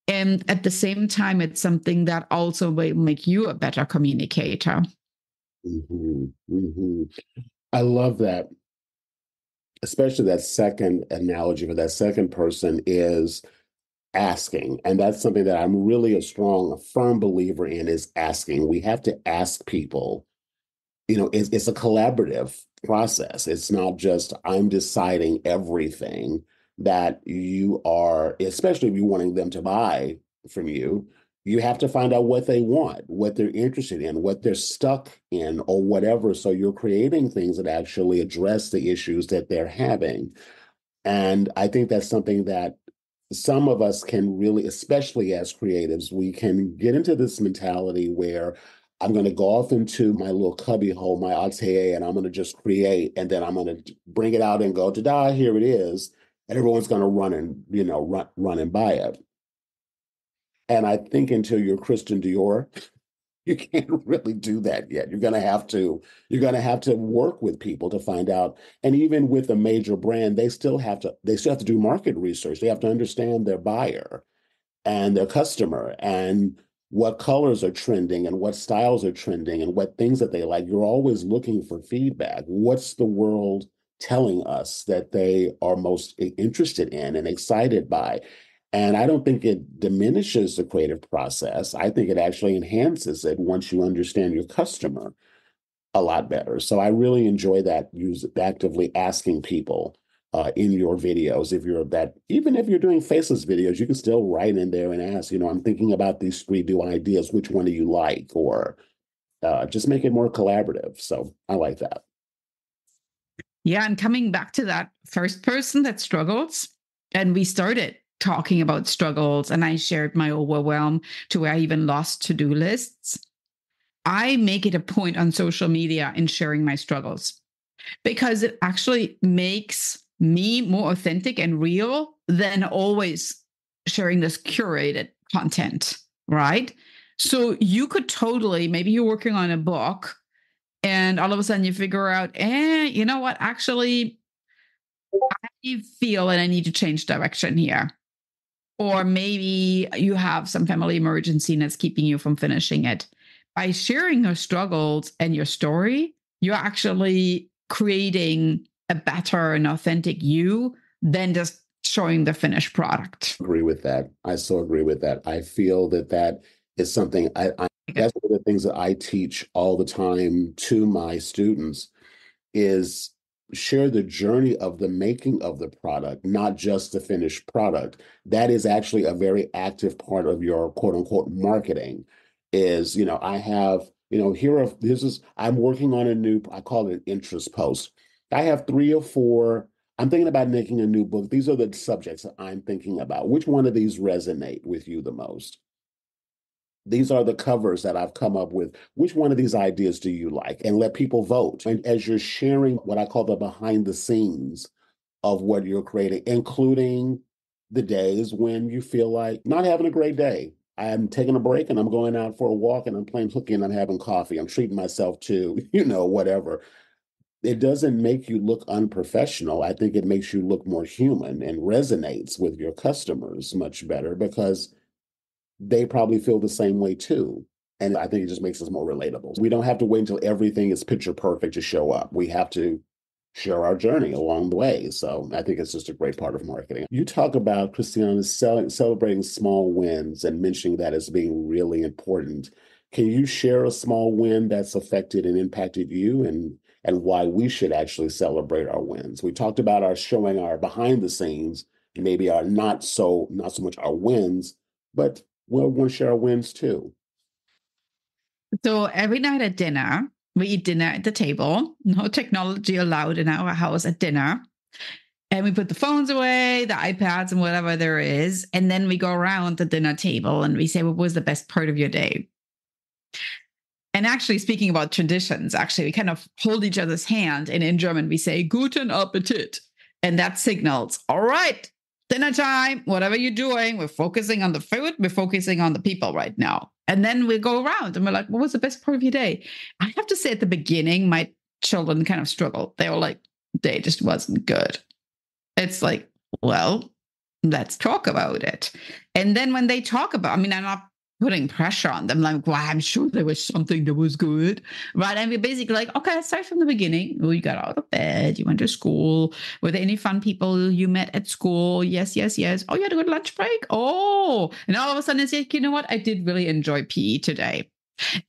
And at the same time, it's something that also will make you a better communicator. Mm-hmm, mm-hmm. I love that, especially that second analogy for that second person is asking. And that's something that I'm really a firm believer in, is asking. We have to ask people. It's a collaborative process. It's not just I'm deciding everything that you are, especially if you're wanting them to buy from you. You have to find out what they want, what they're interested in, what they're stuck in, or whatever. So you're creating things that actually address the issues that they're having. And I think that's something that some of us can really, especially as creatives, we can get into this mentality where I'm going to go off into my little cubby hole, my atelier, and I'm going to just create, and then I'm going to bring it out and go, ta-da, here it is, and everyone's going to run and run and buy it. And I think until you're Christian Dior, you can't really do that yet. You're gonna have to work with people to find out. And even with a major brand, they still have to do market research. They have to understand their buyer and their customer and what colors are trending and what styles are trending and what things that they like. You're always looking for feedback. What's the world telling us that they are most interested in and excited by? And I don't think it diminishes the creative process. I think it actually enhances it once you understand your customer a lot better. So I really enjoy that, use actively asking people in your videos. Even if you're doing faceless videos, you can still write in there and ask, I'm thinking about these 3 new ideas. Which one do you like? Or just make it more collaborative. So I like that. Yeah. And coming back to that first person that struggles, and we started talking about struggles, and I shared my overwhelm to where I even lost to-do lists. I make it a point on social media in sharing my struggles because it actually makes me more authentic and real than always sharing this curated content, right? So you could totally, maybe you're working on a book and all of a sudden you figure out, you know what, actually, I feel that I need to change direction here. Or maybe you have some family emergency that's keeping you from finishing it. By sharing your struggles and your story, you're actually creating a better and authentic you than just showing the finished product. Agree with that. I so agree with that. I feel that is something that's one of the things that I teach all the time to my students is share the journey of the making of the product, not just the finished product. That is actually a very active part of your quote unquote marketing is, I have, I'm working on I call it an interest post. I have 3 or 4 I'm thinking about making a new book. These are the subjects that I'm thinking about. Which one of these resonate with you the most? These are the covers that I've come up with. Which one of these ideas do you like? And let people vote. And as you're sharing what I call the behind the scenes of what you're creating, including the days when you feel like not having a great day. I'm taking a break and I'm going out for a walk and I'm playing hooky and I'm having coffee. I'm treating myself to, whatever. It doesn't make you look unprofessional. I think it makes you look more human and resonates with your customers much better because they probably feel the same way too. And I think it just makes us more relatable. We don't have to wait until everything is picture perfect to show up. We have to share our journey along the way. So I think it's just a great part of marketing. You talk about, Christiane, celebrating small wins and mentioning that as being really important. Can you share a small win that's affected and impacted you and why we should actually celebrate our wins? We talked about our showing our behind the scenes, maybe our not so much our wins, but we'll want to share our wins too. So every night at dinner, we eat dinner at the table. No technology allowed in our house at dinner. And we put the phones away, the iPads, and whatever there is. And then we go around the dinner table and we say, what was the best part of your day? And actually, speaking about traditions, actually, we kind of hold each other's hand. And in German, we say, Guten Appetit. And that signals, all right, dinner time, whatever you're doing, we're focusing on the food, we're focusing on the people right now. And then we go around and we're like, what was the best part of your day? I have to say at the beginning, my children kind of struggled. They were like, day just wasn't good. It's like, well, let's talk about it. And then when they talk about, I'm not putting pressure on them, like, well, I'm sure there was something that was good, right? And we're basically like, okay, let's start from the beginning. Well, you got out of bed, you went to school. Were there any fun people you met at school? Yes, yes, yes. Oh, you had a good lunch break? Oh, and all of a sudden it's like, you know what? I did really enjoy PE today.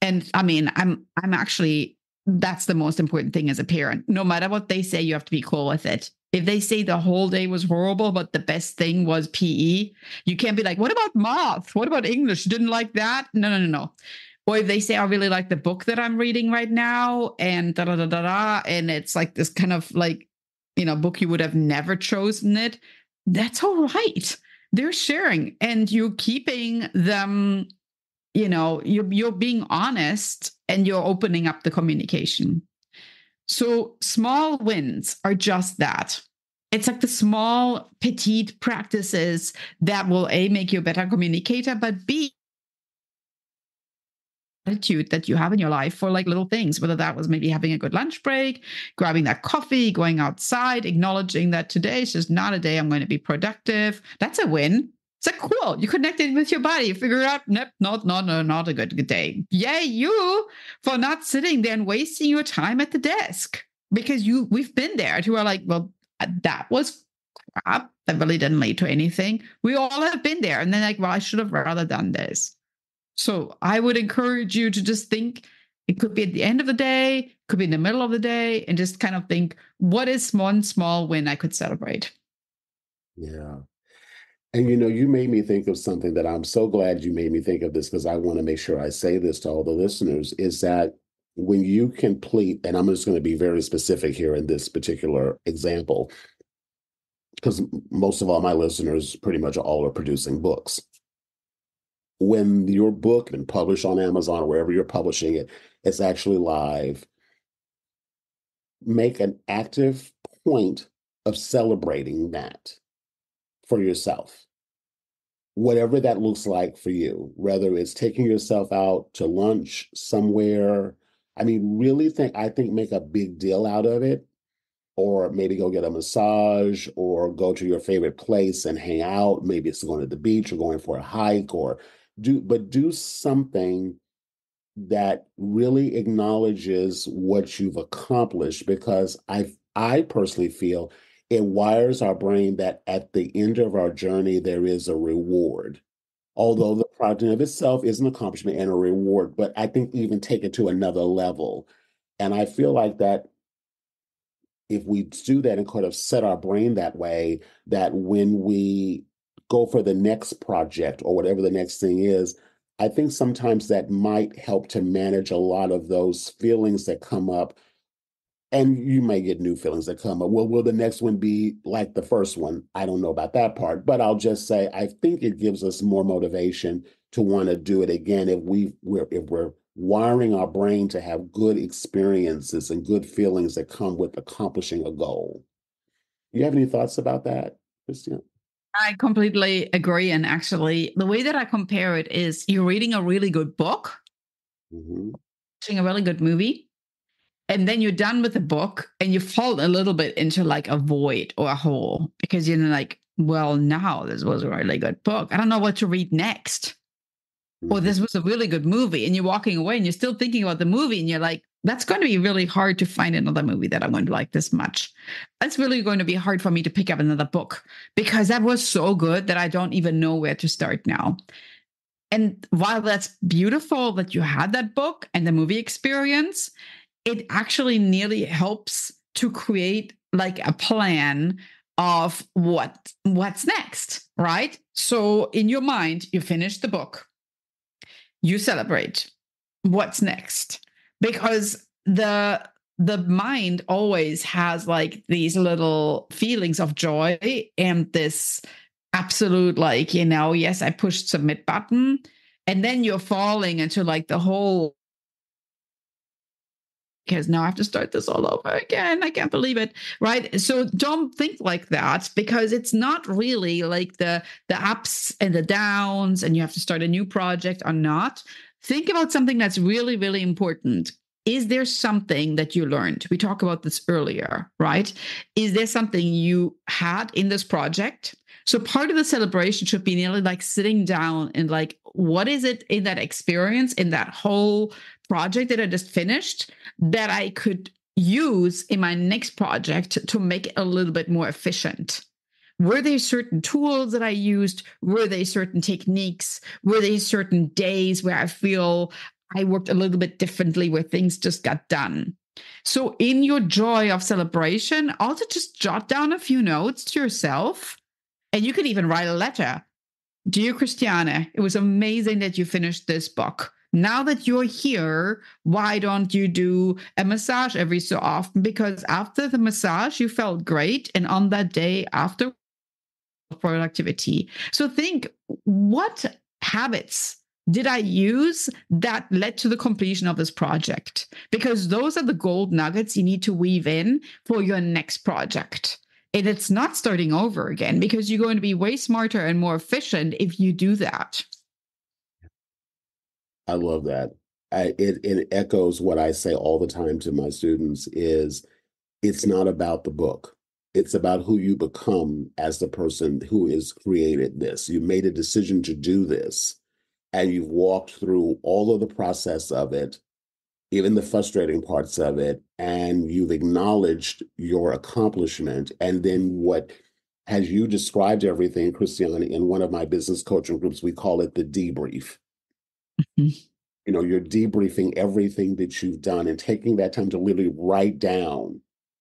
And I'm actually, that's the most important thing as a parent. No matter what they say, you have to be cool with it. If they say the whole day was horrible, but the best thing was PE, you can't be like, what about math? What about English? You didn't like that? No, no, no, no. Or if they say, I really like the book that I'm reading right now, and da da da da da, and it's like this kind of like, book you would have never chosen it. That's all right. They're sharing, and you're keeping them, you're being honest and you're opening up the communication. So small wins are just that. It's like the small, petite practices that will A, make you a better communicator, but B, attitude that you have in your life for like little things, whether that was maybe having a good lunch break, grabbing that coffee, going outside, acknowledging that today is just not a day I'm going to be productive. That's a win. It's like, cool. You connected with your body. You figure out, nope, not a good day. Yay, you for not sitting there and wasting your time at the desk because we've been there. You are like, well, that was crap. That really didn't lead to anything. We all have been there. And then like, well, I should have rather done this. So I would encourage you to just think, it could be at the end of the day, could be in the middle of the day, and just kind of think, what is one small win I could celebrate? Yeah. And you made me think of something that I'm so glad you made me think of this because I want to make sure I say this to all the listeners is that when you complete, and I'm just going to be very specific here in this particular example, because most of all my listeners pretty much all are producing books. When your book and published on Amazon or wherever you're publishing it, it's actually live, make an active point of celebrating that for yourself. Whatever that looks like for you, whether it's taking yourself out to lunch somewhere. Really I think make a big deal out of it, or maybe go get a massage or go to your favorite place and hang out. Maybe it's going to the beach or going for a hike or do something that really acknowledges what you've accomplished because I personally feel it wires our brain that at the end of our journey there is a reward. Although the project of itself is an accomplishment and a reward, but I think even take it to another level. And I feel like that if we do that and kind of set our brain that way, that when we go for the next project or whatever the next thing is, I think sometimes that might help to manage a lot of those feelings that come up And you may get new feelings that come up. Well, will the next one be like the first one? I don't know about that part, but I'll just say I think it gives us more motivation to want to do it again if we're wiring our brain to have good experiences and good feelings that come with accomplishing a goal. You have any thoughts about that, Christian? I completely agree. And actually, the way that I compare it is you're reading a really good book, Hmm. watching a really good movie, and then you're done with the book and you fall a little bit into like a void or a hole because you're like, well, now this was a really good book. I don't know what to read next. Or Hmm. this was a really good movie. And you're walking away and you're still thinking about the movie and you're like, that's going to be really hard to find another movie that I'm going to like this much. It's really going to be hard for me to pick up another book because that was so good that I don't even know where to start now. And while that's beautiful that you had that book and the movie experience, it actually nearly helps to create like a plan of what's next, right? So in your mind, you finish the book, you celebrate what's next, because the mind always has like these little feelings of joy and this absolute like, yes, I pushed submit button, and then you're falling into like the whole, because now I have to start this all over again. I can't believe it. Right. So don't think like that, because it's not really like the ups and the downs and you have to start a new project or not. Think about something that's really, really important. Is there something that you learned? We talked about this earlier, right? Is there something you had in this project? So part of the celebration should be nearly like sitting down and like, what is it in that experience, in that whole project that I just finished, that I could use in my next project to make it a little bit more efficient? Were there certain tools that I used? Were there certain techniques? Were there certain days where I feel I worked a little bit differently, where things just got done? So, in your joy of celebration, also just jot down a few notes to yourself. And you could even write a letter. Dear Christiane, it was amazing that you finished this book. Now that you're here, why don't you do a massage every so often? Because after the massage, you felt great. And on that day after, productivity. So think, what habits did I use that led to the completion of this project? Because those are the gold nuggets you need to weave in for your next project. And it's not starting over again, because you're going to be way smarter and more efficient if you do that. I love that. It echoes what I say all the time to my students is it's not about the book. It's about who you become as the person who has created this. You made a decision to do this, and you've walked through all of the process of it, even the frustrating parts of it, and you've acknowledged your accomplishment. And then what, as you described everything, Christiane, in one of my business coaching groups, we call it the debrief. You're debriefing everything that you've done and taking that time to really write down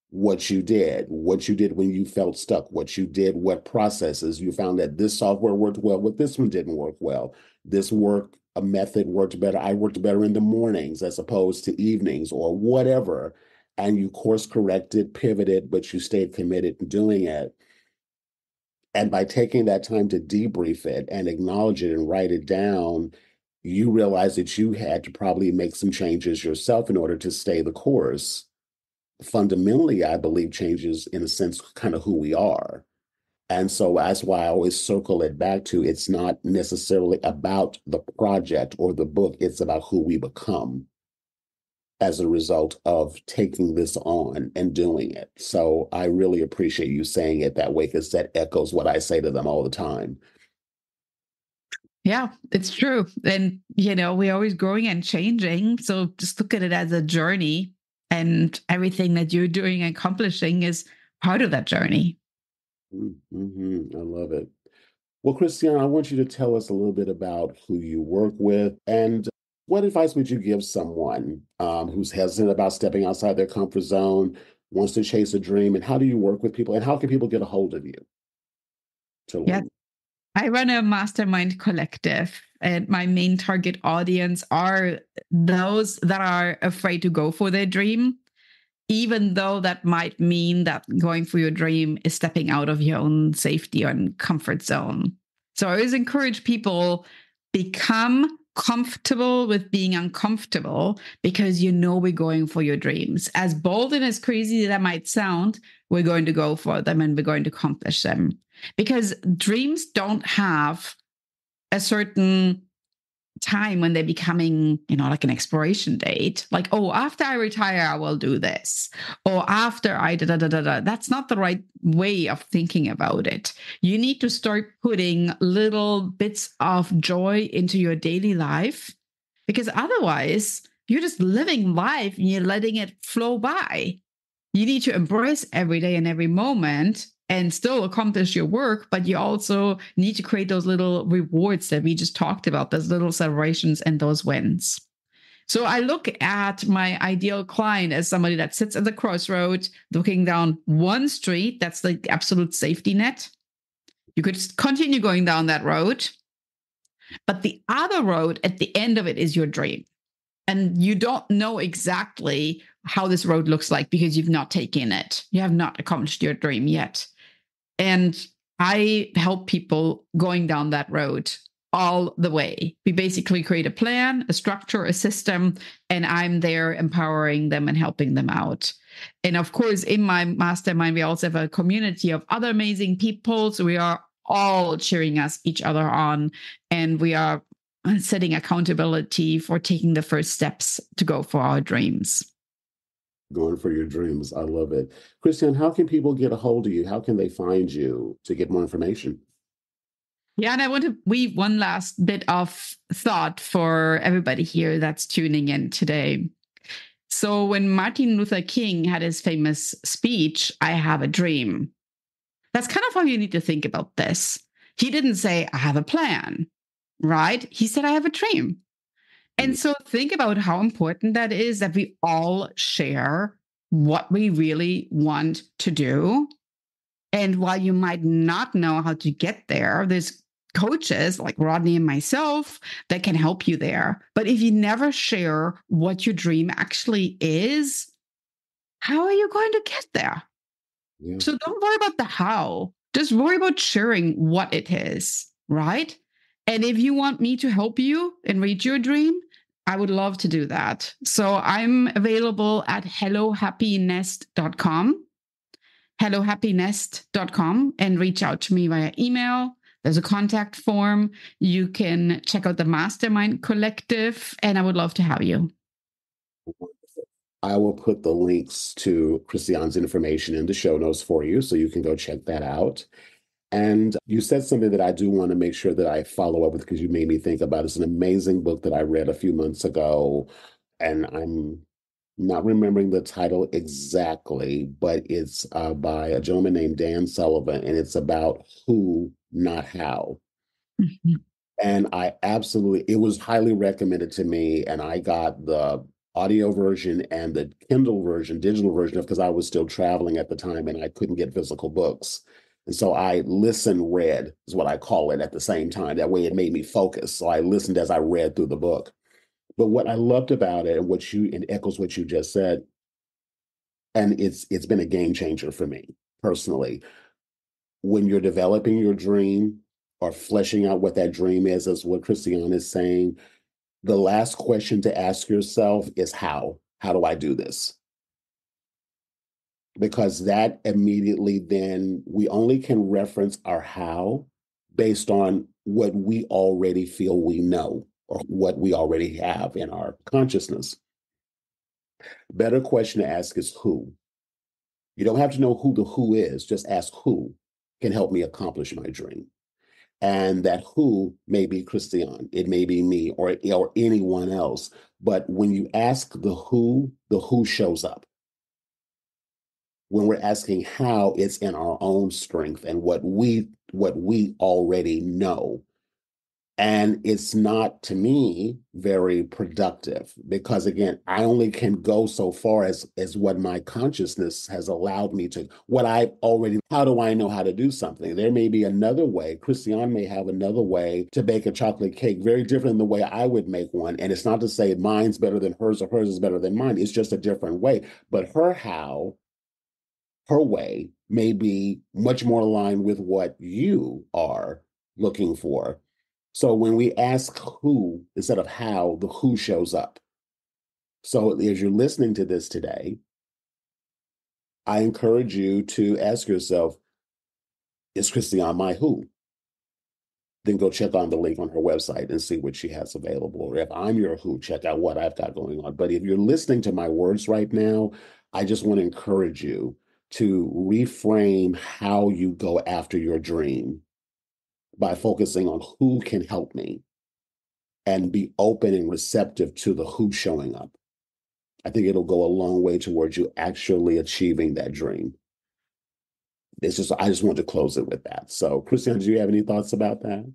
what you did when you felt stuck, what you did, what processes you found that this software worked well, but this one didn't work well. This a method worked better. I worked better in the mornings as opposed to evenings or whatever. And you course corrected, pivoted, but you stayed committed to doing it. And by taking that time to debrief it and acknowledge it and write it down, you realize that you had to probably make some changes yourself in order to stay the course. Fundamentally, I believe changes, in a sense, kind of who we are. And so that's why I always circle it back to it's not necessarily about the project or the book, it's about who we become as a result of taking this on and doing it. So I really appreciate you saying it that way, because that echoes what I say to them all the time. Yeah, it's true. And, we're always growing and changing. So just look at it as a journey, and everything that you're doing and accomplishing is part of that journey. I love it. Well, Christiane, I want you to tell us a little bit about who you work with, and what advice would you give someone who's hesitant about stepping outside their comfort zone, wants to chase a dream, and how do you work with people, and how can people get a hold of you to Yeah, learn? I run a mastermind collective, and my main target audience are those that are afraid to go for their dream. even though that might mean that going for your dream is stepping out of your own safety and comfort zone. So I always encourage people, become comfortable with being uncomfortable, because we're going for your dreams. As bold and as crazy that might sound, we're going to go for them and we're going to accomplish them. Because dreams don't have a certain time when they're becoming, like an expiration date. Like, oh, after I retire, I will do this. Or after I da da da da da. That's not the right way of thinking about it. You need to start putting little bits of joy into your daily life, because otherwise you're just living life and you're letting it flow by. You need to embrace every day and every moment and still accomplish your work, but you also need to create those little rewards that we just talked about, those little celebrations and those wins. So I look at my ideal client as somebody that sits at the crossroads, looking down one street. That's the absolute safety net. You could continue going down that road, but the other road at the end of it is your dream. And you don't know exactly how this road looks like because you've not taken it. You have not accomplished your dream yet. And I help people going down that road all the way. We basically create a plan, a structure, a system, and I'm there empowering them and helping them out. And of course, in my mastermind, we also have a community of other amazing people. So we are all cheering each other on, and we are setting accountability for taking the first steps to go for our dreams. Going for your dreams. I love it. Christiane, how can people get a hold of you? How can they find you to get more information? Yeah, and I want to weave one last bit of thought for everybody here that's tuning in today. So when Martin Luther King had his famous speech, "I have a dream," that's kind of how you need to think about this. He didn't say, "I have a plan," right? He said, "I have a dream." And so think about how important that is, that we all share what we really want to do. And while you might not know how to get there, there's coaches like Rodney and myself that can help you there. But if you never share what your dream actually is, how are you going to get there? Yeah. So don't worry about the how. Just worry about sharing what it is, right? And if you want me to help you and reach your dream, I would love to do that. So I'm available at hellohappynest.com, hellohappynest.com, and reach out to me via email. There's a contact form. You can check out the Mastermind Collective, and I would love to have you. I will put the links to Christiane's information in the show notes for you, so you can go check that out. And you said something that I do want to make sure that I follow up with, because you made me think about. It's an amazing book that I read a few months ago, and I'm not remembering the title exactly, but it's by a gentleman named Dan Sullivan, and it's about who, not how. Mhm. And it was highly recommended to me, and I got the audio version and the Kindle version, digital version, because I was still traveling at the time and I couldn't get physical books. And so I read is what I call it at the same time. That way it made me focus. So I listened as I read through the book. But what I loved about it, and it echoes what you just said, and it's been a game changer for me personally. When you're developing your dream or fleshing out what that dream is what Christiane is saying, the last question to ask yourself is how? How do I do this? Because that immediately, then we only can reference our how based on what we already feel we know or what we already have in our consciousness. Better question to ask is who. You don't have to know who the who is, just ask who can help me accomplish my dream. And that who may be Christiane, it may be me or anyone else. But when you ask the who shows up. When we're asking how, it's in our own strength and what we already know. And it's not, to me, very productive because, again, I only can go so far as what my consciousness has allowed me to, what I already, how do I know how to do something? There may be another way. Christiane may have another way to bake a chocolate cake, very different than the way I would make one. And it's not to say mine's better than hers or hers is better than mine. It's just a different way. But her way may be much more aligned with what you are looking for. So when we ask who instead of how, the who shows up. So as you're listening to this today, I encourage you to ask yourself, is Christiane my who? Then go check on the link on her website and see what she has available. Or if I'm your who, check out what I've got going on. But if you're listening to my words right now, I just want to encourage you to reframe how you go after your dream by focusing on who can help me and be open and receptive to the who showing up. I think it'll go a long way towards you actually achieving that dream. I just want to close it with that. So, Christiane, do you have any thoughts about that?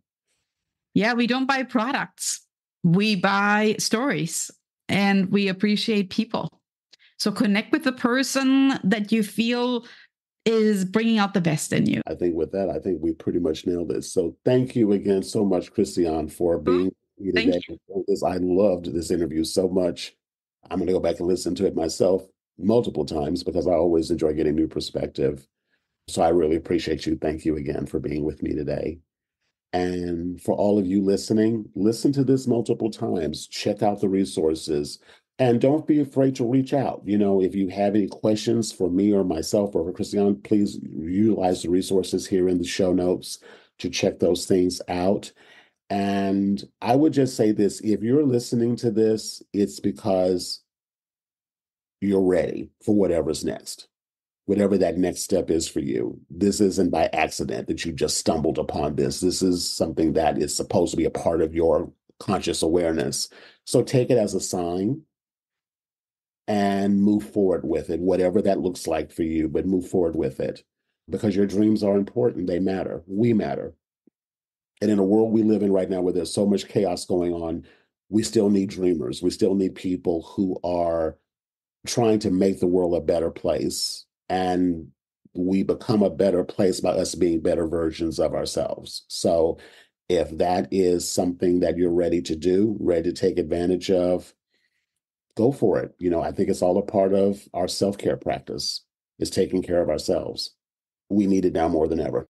Yeah, we don't buy products. We buy stories and we appreciate people. So connect with the person that you feel is bringing out the best in you. I think with that, I think we pretty much nailed it. So thank you again so much, Christiane, for being here Thank today. you. I loved this interview so much. I'm going to go back and listen to it myself multiple times because I always enjoy getting new perspective. So I really appreciate you. Thank you again for being with me today. And for all of you listening, listen to this multiple times. Check out the resources. And don't be afraid to reach out. If you have any questions for me or myself or for Christiane, please utilize the resources here in the show notes to check those things out. And I would just say this, if you're listening to this, it's because you're ready for whatever's next. Whatever that next step is for you. This isn't by accident that you just stumbled upon this. This is something that is supposed to be a part of your conscious awareness. So take it as a sign and move forward with it, whatever that looks like for you, but move forward with it because your dreams are important. They matter. We matter. And in a world we live in right now where there's so much chaos going on, we still need dreamers. We still need people who are trying to make the world a better place. And we become a better place by us being better versions of ourselves. So if that is something that you're ready to do, ready to take advantage of, go for it. I think it's all a part of our self-care practice, is taking care of ourselves. We need it now more than ever.